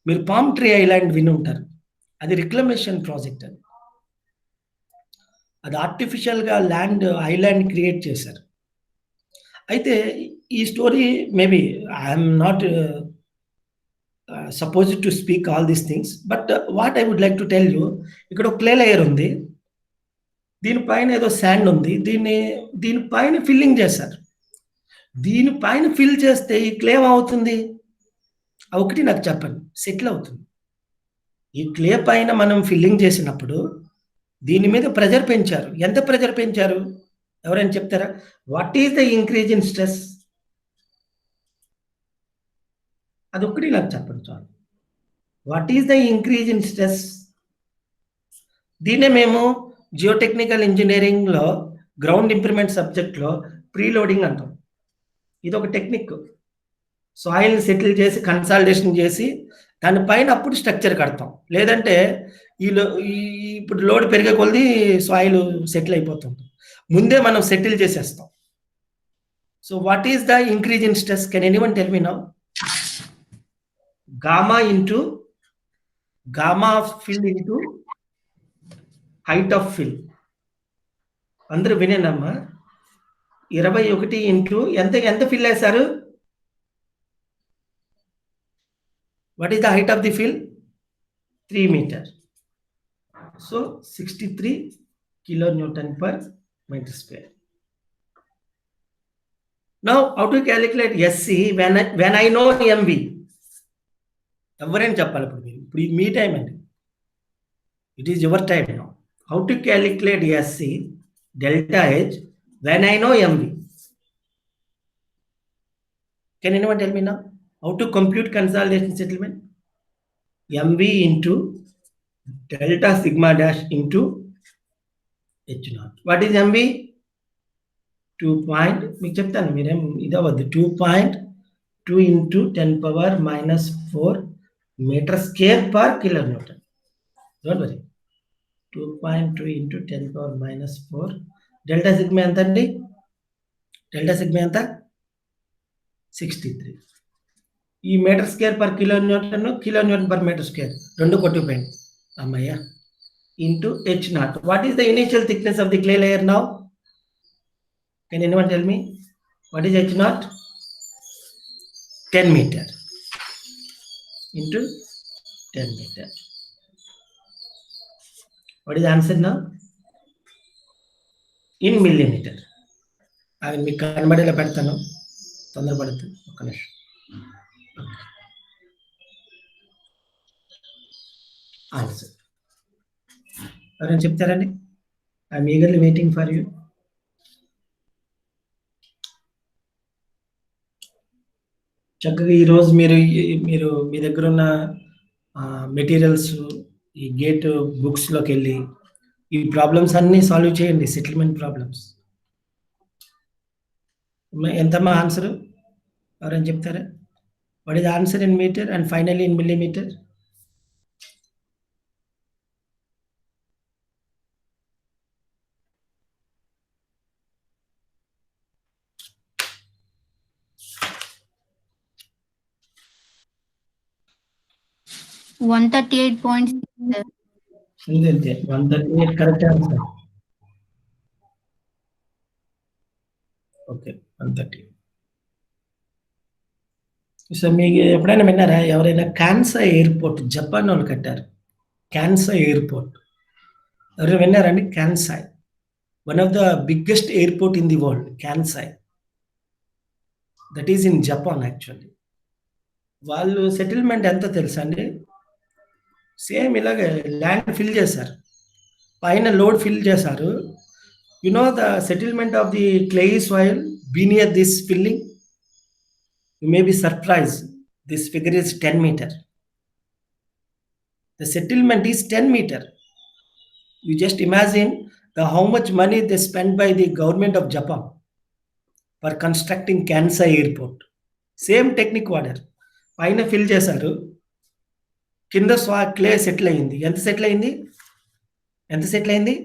మీరు పామ్ ట్రీ ఐలాండ్ విని ఉంటారు. అది రిక్లమేషన్ ప్రాజెక్ట్ అది. అది ఆర్టిఫిషియల్గా ఐలాండ్ క్రియేట్ చేశారు. అయితే ఈ story maybe I'm not supposed to speak all these things, but what I would like to tell you, ఇక్కడ ఒక క్లే లేయర్ ఉంది, దీనిపైన ఏదో శాండ్ ఉంది, దీనిపైన ఫిల్లింగ్ చేశారు. దీనిపైన ఫిల్ చేస్తే ఈ క్లే అవుతుంది, ఒకటి నాకు చెప్పండి, సెటిల్ అవుతుంది. ఈ క్లే పైన మనం ఫిల్లింగ్ చేసినప్పుడు దీని మీద ప్రెజర్ పెంచారు. ఎంత ప్రెజర్ పెంచారు ఎవరైనా చెప్తారా? What is the increase in stress? అదొక్కటి నాకు చెప్పండి చాలు. What is the increase in stress? దీన్నే మేము జియోటెక్నికల్ ఇంజనీరింగ్లో గ్రౌండ్ ఇంప్రూవ్మెంట్ సబ్జెక్ట్లో ప్రీలోడింగ్ అంటాం. ఇది ఒక టెక్నిక్. సాయిల్ని సెటిల్ చేసి కన్సాలిడేషన్ చేసి దానిపైన అప్పుడు స్ట్రక్చర్ కడతాం. లేదంటే ఇప్పుడు లోడ్ పెరిగే కొలది సాయిల్ సెటిల్ అయిపోతుంది. ముందే మనం సెటిల్ చేసేస్తాం. So what is the increase in stress? Can anyone tell me now? Gamma of fill into height of fill. అందరూ వినేనమ్మా. 21 ఇంటూ ఎంత ఫిల్ వేశారు? What is the height of the fill? 3 meters. So 63 kilonewton per meter square. Now, how to calculate SC when I know MV? ఎవరైనా చెప్పాలి ఇప్పుడు మీ time అండి. It is your time now. How to calculate SC delta H when I know MV? Can anyone tell me now? How to compute consolidation settlement? MV into delta sigma dash into H naught. What is MV? 2. మీకు చెప్తాను, మీరేం ఇదవద్దు. 2.2 into 10⁻⁻4 meter square per kilonewton. Don't worry. 2.2 into 10⁻⁻4. Delta sigma ఎంత అండి? Delta sigma ఎంత? 63. ఈ meter square per kilonewton per meter square రెండు కొట్టుకుపోయింది అమ్మయ్య. Into H naught. What is the initial thickness of the clay layer now? Can anyone tell me? What is H naught? 10 meter into 10 meter. What is the answer now? In millimeter. అది మీకు కనబడేలా పెడతాను, తొందరపడుతుంది, ఒక్క నిమిషం. Answer ఎవరైనా చెప్తారండి? I'm eagerly waiting for you. చక్కగా ఈరోజు మీరు మీ దగ్గర ఉన్న మెటీరియల్స్, ఈ గేట్ బుక్స్లోకి వెళ్ళి ఈ ప్రాబ్లమ్స్ అన్నీ సాల్వ్ చేయండి, సెటిల్మెంట్ ప్రాబ్లమ్స్. ఎంతమ్మా ఆన్సరు? ఎవరైనా చెప్తారా? What is answer in meter and finally in millimetre? అంతే 138 కరెక్ట్ ఆన్సర్. ఓకే 130. సో మీకు ఎప్పుడైనా విన్నారా? ఎవరైనా కాన్సాయ్ ఎయిర్పోర్ట్ జపాన్ వాళ్ళు కట్టారు. కాన్సాయ్ ఎయిర్పోర్ట్ ఎవరైనా విన్నారండి? Kansai one of the biggest airport in the world. Kansai that is in Japan. Actually వాళ్ళు సెటిల్మెంట్ ఎంత తెలుసా అండి? సేమ్ ఇలాగే ల్యాండ్ ఫిల్ చేశారు, పైన లోడ్ ఫిల్ చేశారు. You know the settlement of the clayey soil beneath this filling? You may be surprised. This figure is 10 meter. The settlement is 10 meter. You just imagine how much money they spent by the government of Japan for constructing Kansai airport. Same technique వాడారు. పైన fill చేశారు, కింద clay settle అయింది. ఎంత settle అయింది?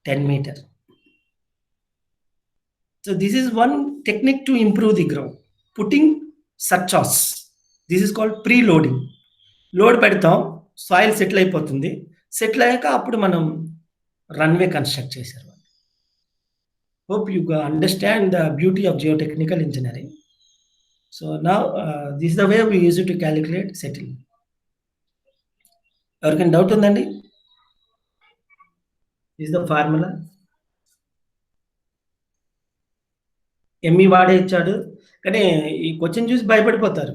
10 meter. So this is one technique to improve the ground. Putting surcharge. This is called pre-loading. Load పెడతాం, soil settle అయిపోతుంది. Settle అయ్యాక అప్పుడు మనం రన్వే కన్స్ట్రక్ట్ చేశారు. Hope you understand the beauty of geotechnical engineering. So now this is the way we use it to calculate settlement. ఎవరికైనా doubt ఉందండి? This is the formula. ఎంఈ వాడే ఇచ్చాడు, కానీ ఈ క్వశ్చన్ చూసి భయపడిపోతారు.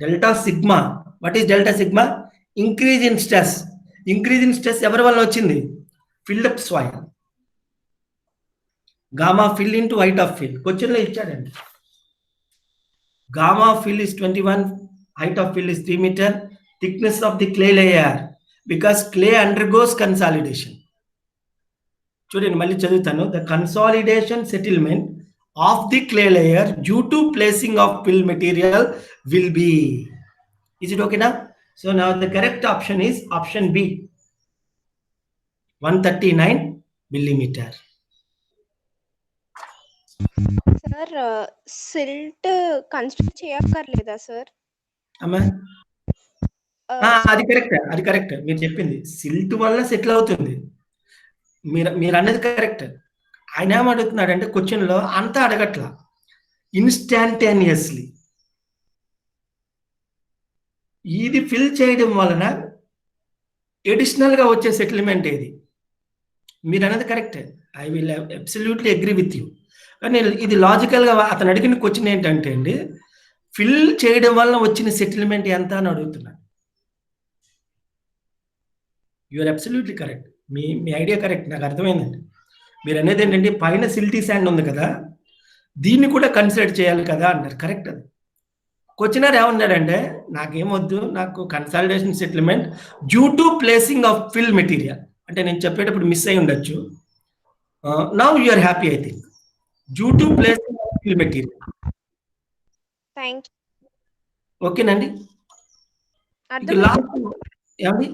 Delta sigma, what is delta sigma? Increase in stress. Increase in stress ఎవరి వల్ల వచ్చింది? Filled up soil. Gamma fill into height of fill క్వశ్చన్లో ఇచ్చాడండి. Gamma fill is 21, height of fill is 3 meter, thickness of the clay layer, because clay undergoes consolidation. చూడండి మళ్ళీ చదువుతాను. The consolidation settlement of the clay layer due to placing of fill material will be. Is it okay now? So now the correct option is option B, 139 millimeter. Sir silt construct చేయక్కర్లేదా sir? అమ్మా అది correct మీరు చెప్పింది. Silt వల్ల settle అవుతుంది. మీరు అన్నది correct. ఆయన ఏమడుగుతున్నాడంటే క్వశ్చన్లో అంతా అడగట్లా, ఇన్స్టాంటేనియస్లీ ఇది ఫిల్ చేయడం వలన ఎడిషనల్గా వచ్చే సెటిల్మెంట్ ఏది? మీరు అన్నది correct. I will absolutely agree with you. కానీ ఇది లాజికల్గా అతను అడిగిన క్వశ్చన్ ఏంటంటే అండి, ఫిల్ చేయడం వల్ల వచ్చిన సెటిల్మెంట్ ఎంత అని అడుగుతున్నాడు. You're absolutely correct. మీ ఐడియా కరెక్ట్, నాకు అర్థమైందండి. మీరు అనేది ఏంటంటే పైన సిల్టీ శాండ్ ఉంది కదా, దీన్ని కూడా కన్సిడర్ చేయాలి కదా అన్నారు. కరెక్ట్. అది క్వశ్చనర్ ఏమన్నాడంటే, నాకేమొద్దు, నాకు consolidation settlement due to placing of fill material అంటే నేను చెప్పేటప్పుడు మిస్ అయి ఉండొచ్చు. Now you are happy I think. Due to placing of fill material. Thank you. ఓకేనండి. ఏమండి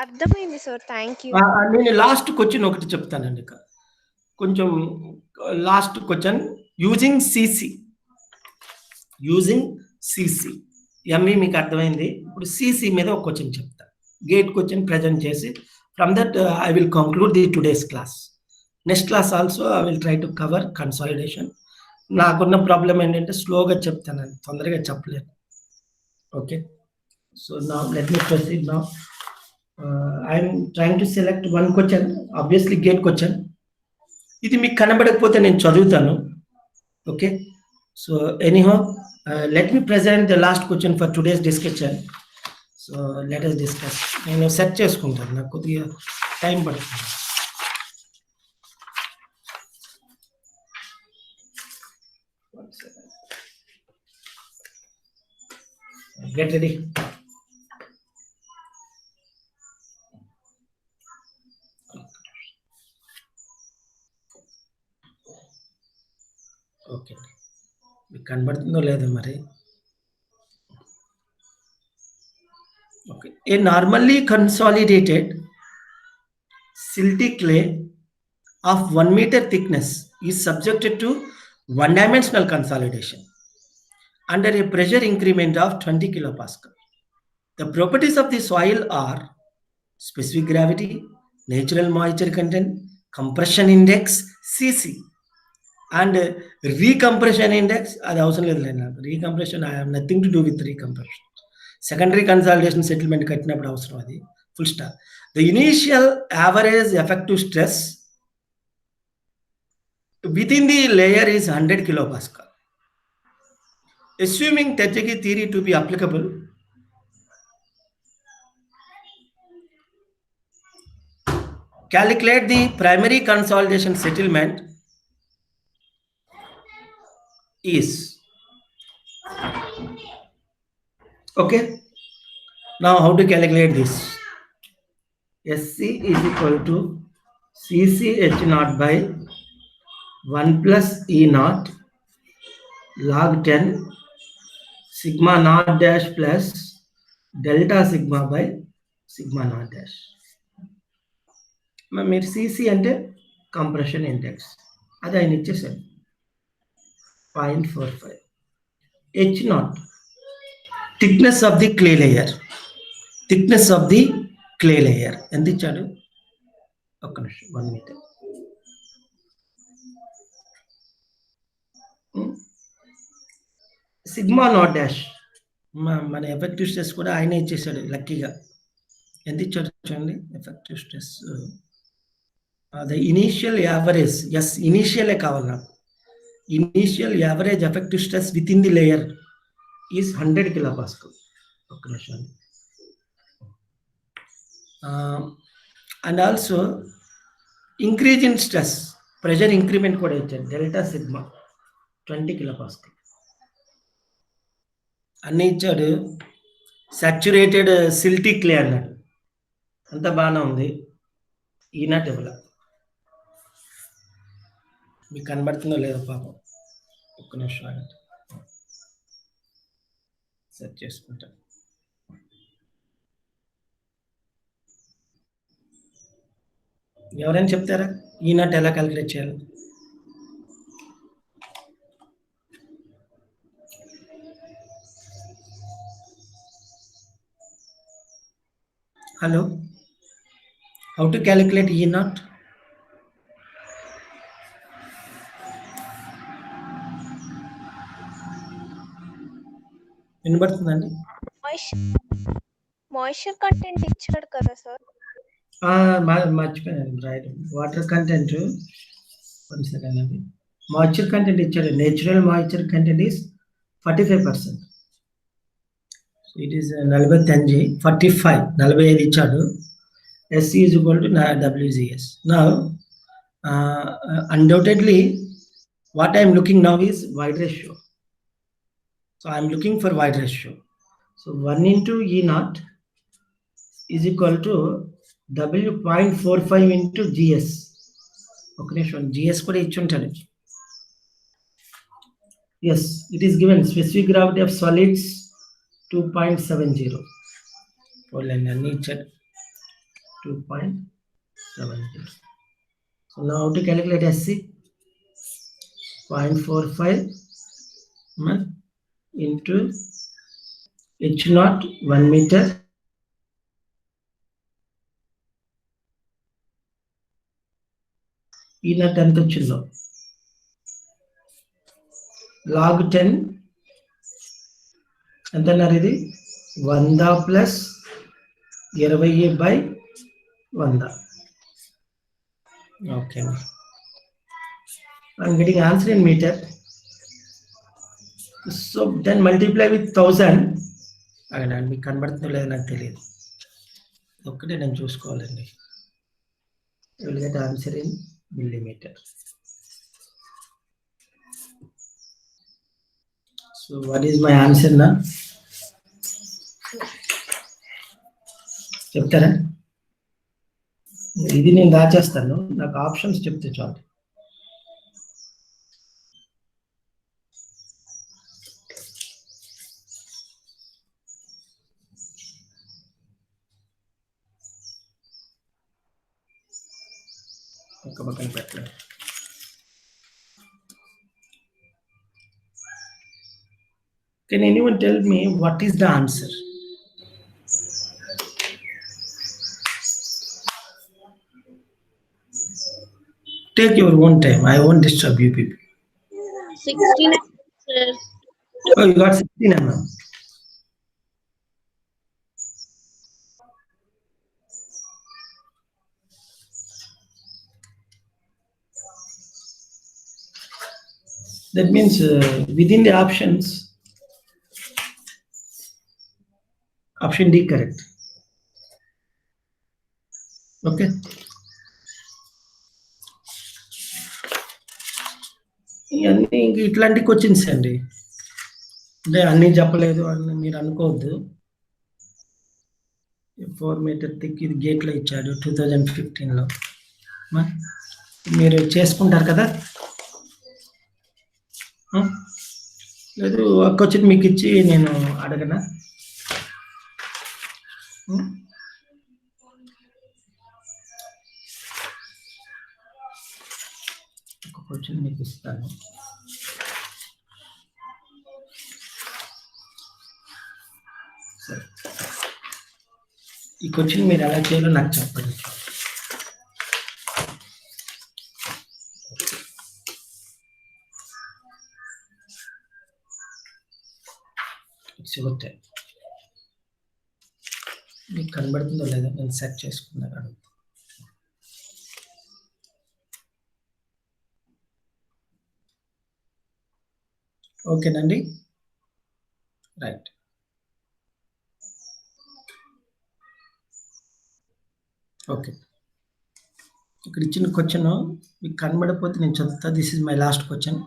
అర్థమైంది సార్, థ్యాంక్ యూ. నేను లాస్ట్ క్వశ్చన్ ఒకటి చెప్తానండి. కొంచెం last question, using CC ME మీకు అర్థమైంది. ఇప్పుడు సిసి మీద ఒక క్వశ్చన్ చెప్తా, గేట్ క్వశ్చన్ ప్రజెంట్ చేసి, from that I will conclude the today's class. Next class also I will try to cover consolidation. నాకున్న ప్రాబ్లం ఏంటంటే స్లోగా చెప్తానండి, తొందరగా చెప్పలేను. Okay, so now let me proceed. Now I'm trying to select one question, obviously gate question. ఇది మీకు కనబడకపోతే నేను చదువుతాను. Okay, so anyhow let me present the last question for today's discussion. So let us discuss. నేను set చేసుకుంటాను, నాకు కొద్దిగా time పడుతుంది. Get ready. Okay, మీకు కనబడుతుందో లేదో మరి. Okay, A normally consolidated silty clay of 1 meter thickness is subjected to one-dimensional consolidation under a pressure increment of 20 kilopascal. The properties of the soil are specific gravity, natural moisture content, compression index Cc, and recompression index. అది అవసరం లేదు నాకు. Recompression I have nothing to do with recompression. Secondary consolidation settlement కట్టినప్పుడు అవసరం అది. Full stop. The initial average effective stress within the layer is 100 kilopascal. Assuming Terzaghi theory to be applicable, calculate the primary consolidation settlement is. Okay, now how to calculate this? SC is equal to CC H naught by 1 plus E naught log 10 sigma naught dash plus delta sigma by sigma naught dash. మీరు CC అంటే compression index, అది ఆయన ఇచ్చేసాడు 0.45. H0, thickness of the clay layer. Thickness of the clay layer ఎంత ఇచ్చాడు? ఒక్క నిమిషం, 1 metre. Sigma naught dash, మన ఎఫెక్టివ్ స్ట్రెస్ కూడా ఆయనే ఇచ్చేసాడు లక్కీగా. ఎంత ఇచ్చాడు చూడండి effective stress. The initial average, yes ఇనీషియలే కావాలి నాకు. Initial average effective stress within the layer is 100 kPa. ఒక్క నిమిషం. And also increase in stress, pressure increment కూడా ఇచ్చాడు. డెల్టా సిగ్మా 20 kPa అన్నీ ఇచ్చాడు. సాచ్యురేటెడ్ సిల్టీ క్లే అన్నాడు, అంత బాగానే ఉంది. ఈనాట్ ఇవ్వాల, మీకు కనబడుతుందో లేదో పాపం. ఒక్క నిమిషం ఆగండి, సెర్చ్ చేసుకుంటా. ఎవరైనా చెప్తారా ఈనాట్ ఎలా క్యాలిక్యులేట్ చేయాలి? Hello, how to calculate e naught? వినబడుతుందండి? మాయిశ్చర్ కంటెంట్ ఇచ్చాడు కదా సార్. మర్చిపోయాను రాయడం. వాటర్ కంటెంట్ 1 సెకండ్ అండి. మాయిశ్చర్ కంటెంట్ ఇచ్చాడు. Natural moisture content is 45%. It is 40 mg, 45 ఇచ్చాడు. S is equal to WGS. Now, undoubtedly, what I am looking now is wide ratio. So I am looking for wide ratio. So 1 into E naught is equal to W.45 into GS. Okay, GS కూడా ఇచ్చి ఉంటాడు. Yes, it is given specific gravity of solids 2.70. అన్ని ఇచ్చాడు 2.70. So now how to calculate SC? 0.45 into H0 1 meter ఈనాట్ ఎంత వచ్చిందో log 10 ఎంత అన్నారు? ఇది 100 plus 20/100. Okay, I'm getting answer in meter. So then multiply with 1000. అక్కడ మీకు కనబడుతుందో లేదో నాకు తెలియదు, ఒక్కటే నేను చూసుకోవాలండి. You will get answer in millimeter. So what is my answer now? చెప్తారా? ఇది నేను దాచేస్తాను, నాకు ఆప్షన్స్ చెప్తే చాలు. ఒక పక్కన పెట్టలేదు. Can anyone tell me what is the answer? Take your own time. I won't disturb you people. 16, sir. Oh, you got 16 mm. That means within the options, option D correct. Okay. ఇవన్నీ ఇట్లాంటి questions అండి, అంటే అన్నీ చెప్పలేదు అని మీరు అనుకోవద్దు. 4 metre thick ఇది గేట్లో ఇచ్చాడు 2015లో. మీరు చేసుకుంటారు కదా, లేదు ఒక క్వశ్చన్ మీకు ఇచ్చి నేను అడగనా? క్వశ్చన్ మీకు ఇస్తాను. సరే, ఈ క్వశ్చన్ మీరు ఎలా చేయాలో నాకు చెప్పండి. చివరి మీకు కనబడుతుందో లేదో నేను సెట్ చేసుకున్నాను. అడుగు. ఓకేనండి, రైట్. ఓకే, ఇక్కడ ఇచ్చిన క్వశ్చన్ మీకు కనబడకపోతే నేను చదువుతా. This is my last question.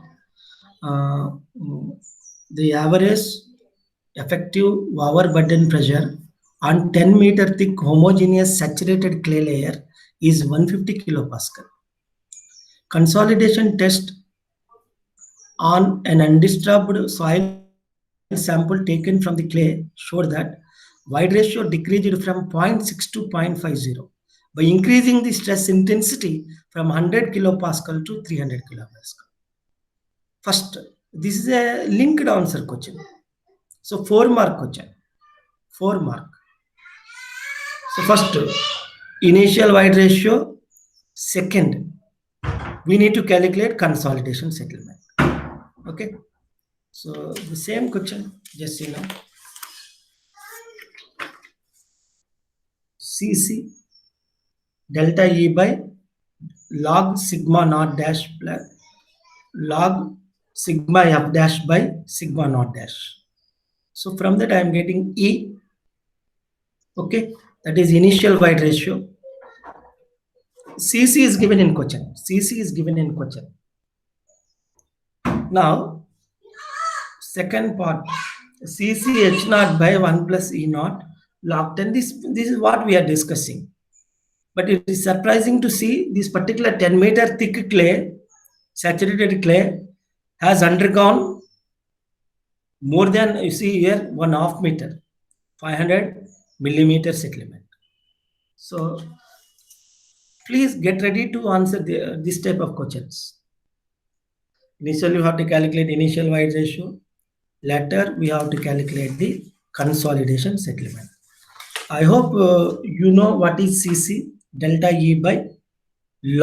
The average effective overburden pressure on 10 meter thick homogeneous saturated clay layer is 150 kilopascal. Consolidation test on an undisturbed soil sample taken from the clay showed that wide ratio decreased from 0.6 to 0.50 by increasing the stress intensity from 100 kilopascal to 300 kilopascal. First, this is a linked answer question. So 4 mark question. 4 mark. So first, initial wide ratio. Second, we need to calculate consolidation settlement. Okay. So the same question, just you know. CC delta E by log sigma naught dash plus log sigma F dash by sigma naught dash. So from that I am getting E. Okay, that is initial wide ratio. CC is given in question. CC is given in question. Now, second part, CC H naught by 1 plus E naught log 10. This is what we are discussing. But it is surprising to see this particular 10 meter thick clay, saturated clay, has undergone more than, you see here, 1/2 meter, 500 millimeter settlement. So please get ready to answer this type of questions. Initially, you have to calculate initial wide ratio. Later, we have to calculate the consolidation settlement. I hope you know what is CC delta E by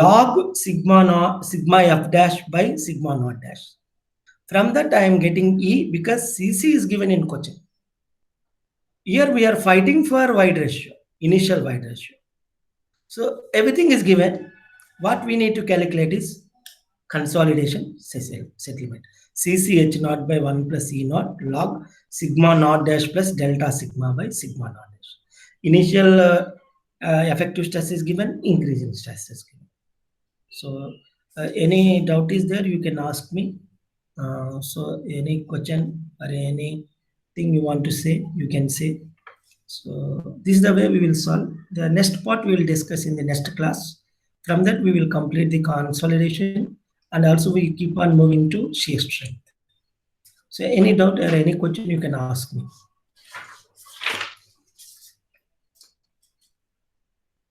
log sigma F dash by sigma naught dash. From that, I am getting E because CC is given in question. Here we are fighting for wide ratio, initial wide ratio. So everything is given. What we need to calculate is consolidation settlement. CC H naught by 1 plus E naught log sigma naught dash plus delta sigma by sigma naught dash. Initial effective stress is given, increase in stress is given. So any doubt is there, you can ask me. So any question or anything you want to say, you can say. So this is the way we will solve. The next part we will discuss in the next class. From that we will complete the consolidation and also we keep on moving to shear strength. So any doubt or any question you can ask me.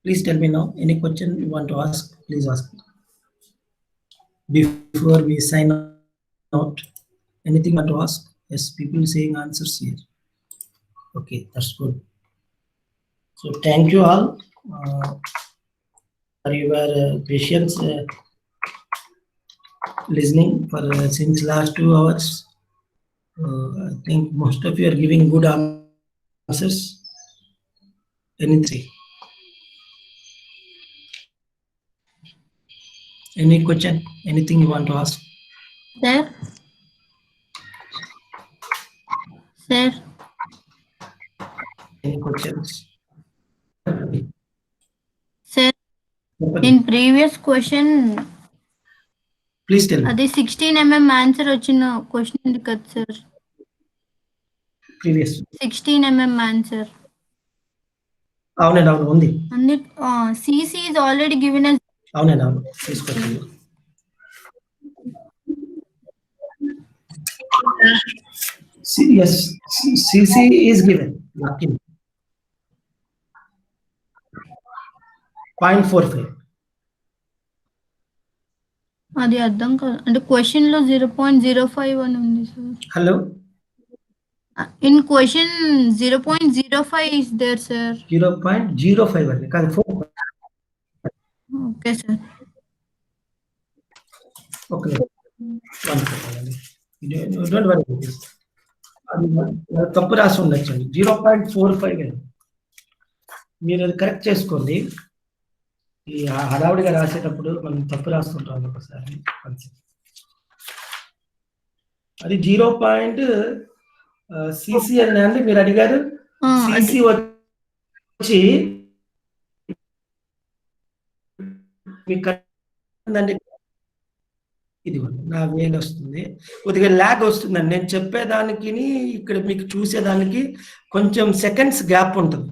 Please tell me now. Any question you want to ask, please ask me. Before we sign out, anything you want to ask? Yes, people saying answers here. Okay, that's good. So thank you all for your patience listening for since last 2 hours. I think most of you are giving good answers. Anything? Any question? Anything you want to ask? Sir. Sir. Any questions? Sir. In previous question, Please tell me. అది 16 mm answer వచ్చిన question ఉంది కదా sir. Previous 16 mm answer. అవునండి, అవును ఉంది. అన్ని CC is already given as. అవునండి, అవును తీసుకోండి. Yes, CC is given. Lucky. 0.45. అది అర్థం కాదు అంటే క్వశ్చన్ లో 0.05 అని ఉంది sir. Hello, in question 0.05 is there sir. 0.05 అండి, కాదు 4. Okay sir. ఓకే, 1 సెకండ్ అండి, డోంట్ వరీ అబౌట్ దిస్. అది తప్పు రాసి ఉండొచ్చండి, 0.45 అండి. మీరు అది కరెక్ట్ చేసుకోండి. ఈ హడావుడిగా రాసేటప్పుడు మనం తప్పు రాస్తుంటాం ఒకసారి. అది 0.cc అని అండి మీరు అడిగారు. సిసి వచ్చి మీకు ఇది నా వేలు వస్తుంది, కొద్దిగా ల్యాగ్ వస్తుందండి. నేను చెప్పేదానికి ఇక్కడ మీకు చూసేదానికి కొంచెం సెకండ్స్ గ్యాప్ ఉంటుంది.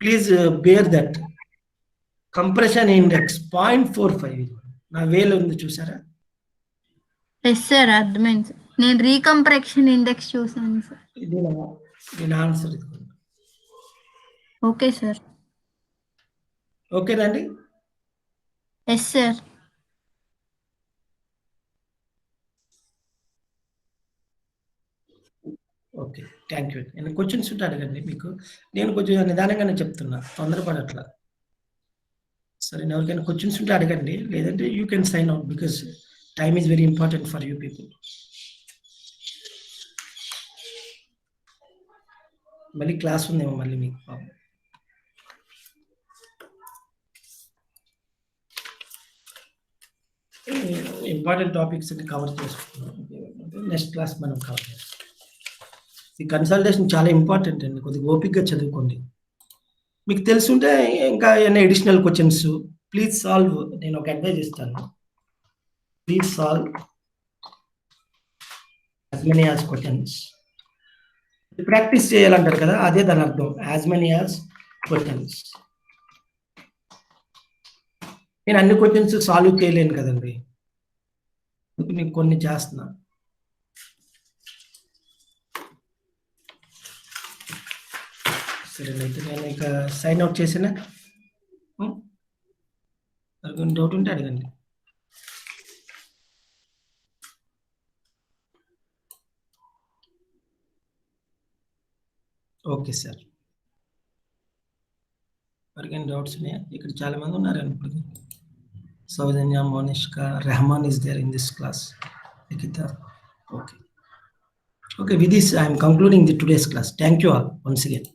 Please bear that. Compression index 0.45 నా వేలు ఉంది చూసారా? ఎస్ సార్, అర్థమైంది. నేను రీకంప్రెషన్ ఇండెక్స్ చూసాను సార్. ఇది నా ఆన్సర్. Okay sir. ఓకేనండి. Yes sir. Okay, thank you. నేను క్వశ్చన్స్ ఉంటే అడగండి. మీకు నేను కొంచెం నిదానంగానే చెప్తున్నా, తొందరపడట్లా. సరే, ఎవరికైనా క్వశ్చన్స్ ఉంటే అడగండి, లేదంటే you can sign out because time is very important for you people. మళ్ళీ క్లాస్ ఉందేమో మళ్ళీ మీకు పాపం. ఇంపార్టెంట్ టాపిక్స్ అన్ని కవర్ చేసుకుంటున్నాం. నెక్స్ట్ క్లాస్ మనం కవర్ చేస్తాం. ఈ కన్సల్టేషన్ చాలా ఇంపార్టెంట్ అండి, కొద్దిగా ఓపిక్గా చదువుకోండి. మీకు తెలుసుంటే ఇంకా ఏమైనా అడిషనల్ క్వశ్చన్స్ ప్లీజ్ సాల్వ్. నేను ఒక అడ్వైజ్ ఇస్తాను, please solve as many as questions. Practice చేయాలంటారు కదా, అదే దాని అర్థం, యాజ్ మెనీ యాజ్ క్వశ్చన్స్. నేను అన్ని క్వశ్చన్స్ సాల్వ్ చేయలేను కదండి, నేను కొన్ని చేస్తున్నా. సరేనైతే నేను ఇక సైన్ అవుట్ చేసిన. డౌట్ ఉంటే అడగండి. ఓకే సార్, ఎవరికైనా డౌట్స్ ఉన్నాయా? ఇక్కడ చాలా మంది ఉన్నారండి ఇప్పుడు. సౌజన్య, మోనిష్క, Rahman is there in this class. Nikita. Okay. Okay, with this I am concluding the today's class. Thank you all once again.